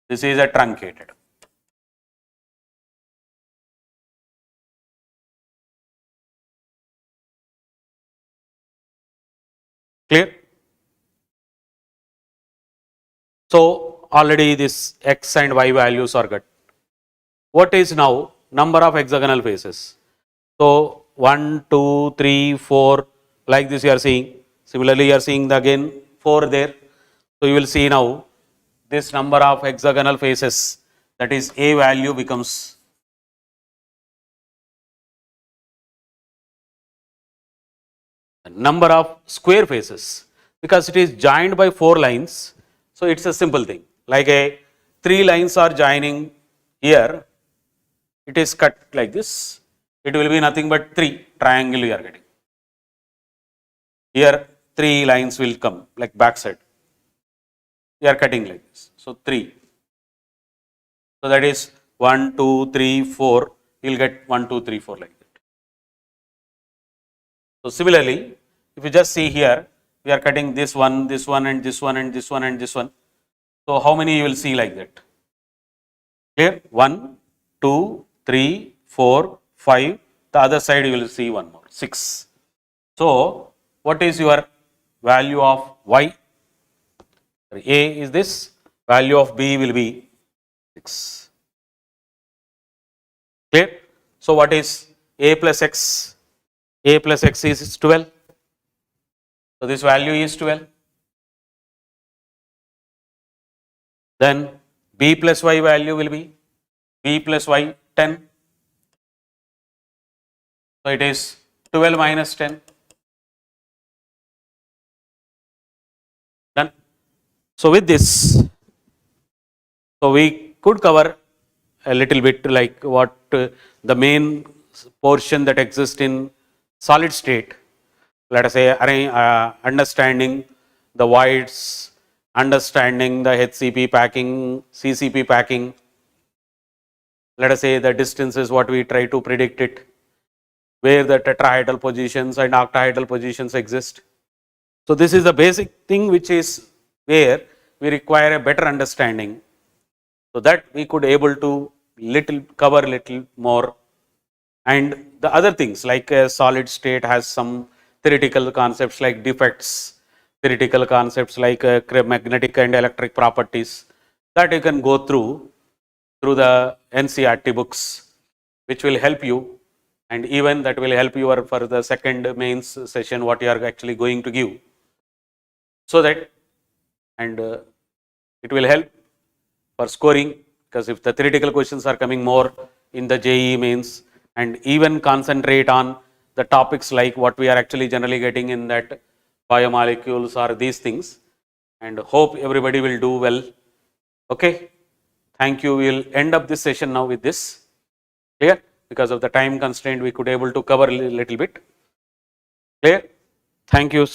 This is a truncated. Clear? So already this X and Y values are good. What is now number of hexagonal faces? So 1, 2, 3, 4, like this you are seeing. Similarly, you are seeing again 4 there. So you will see now this number of hexagonal faces, that is A value becomes number of square faces, because it is joined by 4 lines. So it's a simple thing, like a 3 lines are joining here, it is cut like this, it will be nothing but 3 triangle you are getting. Here 3 lines will come like backside, we are cutting like this. So 3. So that is 1, 2, 3, 4, you will get 1, 2, 3, 4 like that. So similarly, if you just see here, we are cutting this one, this one, and this one, and this one, and this one. So how many you will see like that? Here 1, 2, 3, 4, 5. The other side you will see one more, 6. So what is your value of Y? A is this, value of B will be 6. Clear? So what is A plus X? A plus X is 12. So this value is 12. Then B plus Y value will be B plus Y 10. So it is 12 minus 10. Done. So with this, so we could cover a little bit like what the main portion that exists in solid state. Let us say understanding the voids, understanding the HCP packing, CCP packing. Let us say the distances what we try to predict it, where the tetrahedral positions and octahedral positions exist. So this is the basic thing which is where we require a better understanding, so that we could able to cover little more. And the other things like a solid state has some theoretical concepts like defects, theoretical concepts like magnetic and electric properties, that you can go through the NCERT books, which will help you, and even that will help you for the second mains session what you are actually going to give. So that, and it will help for scoring, because if the theoretical questions are coming more in the JEE mains, and even concentrate on the topics like what we are actually generally getting in that biomolecules or these things, and hope everybody will do well. Okay, thank you. We will end up this session now with this. Clear? Because of the time constraint, we could able to cover a little bit. Clear? Thank you.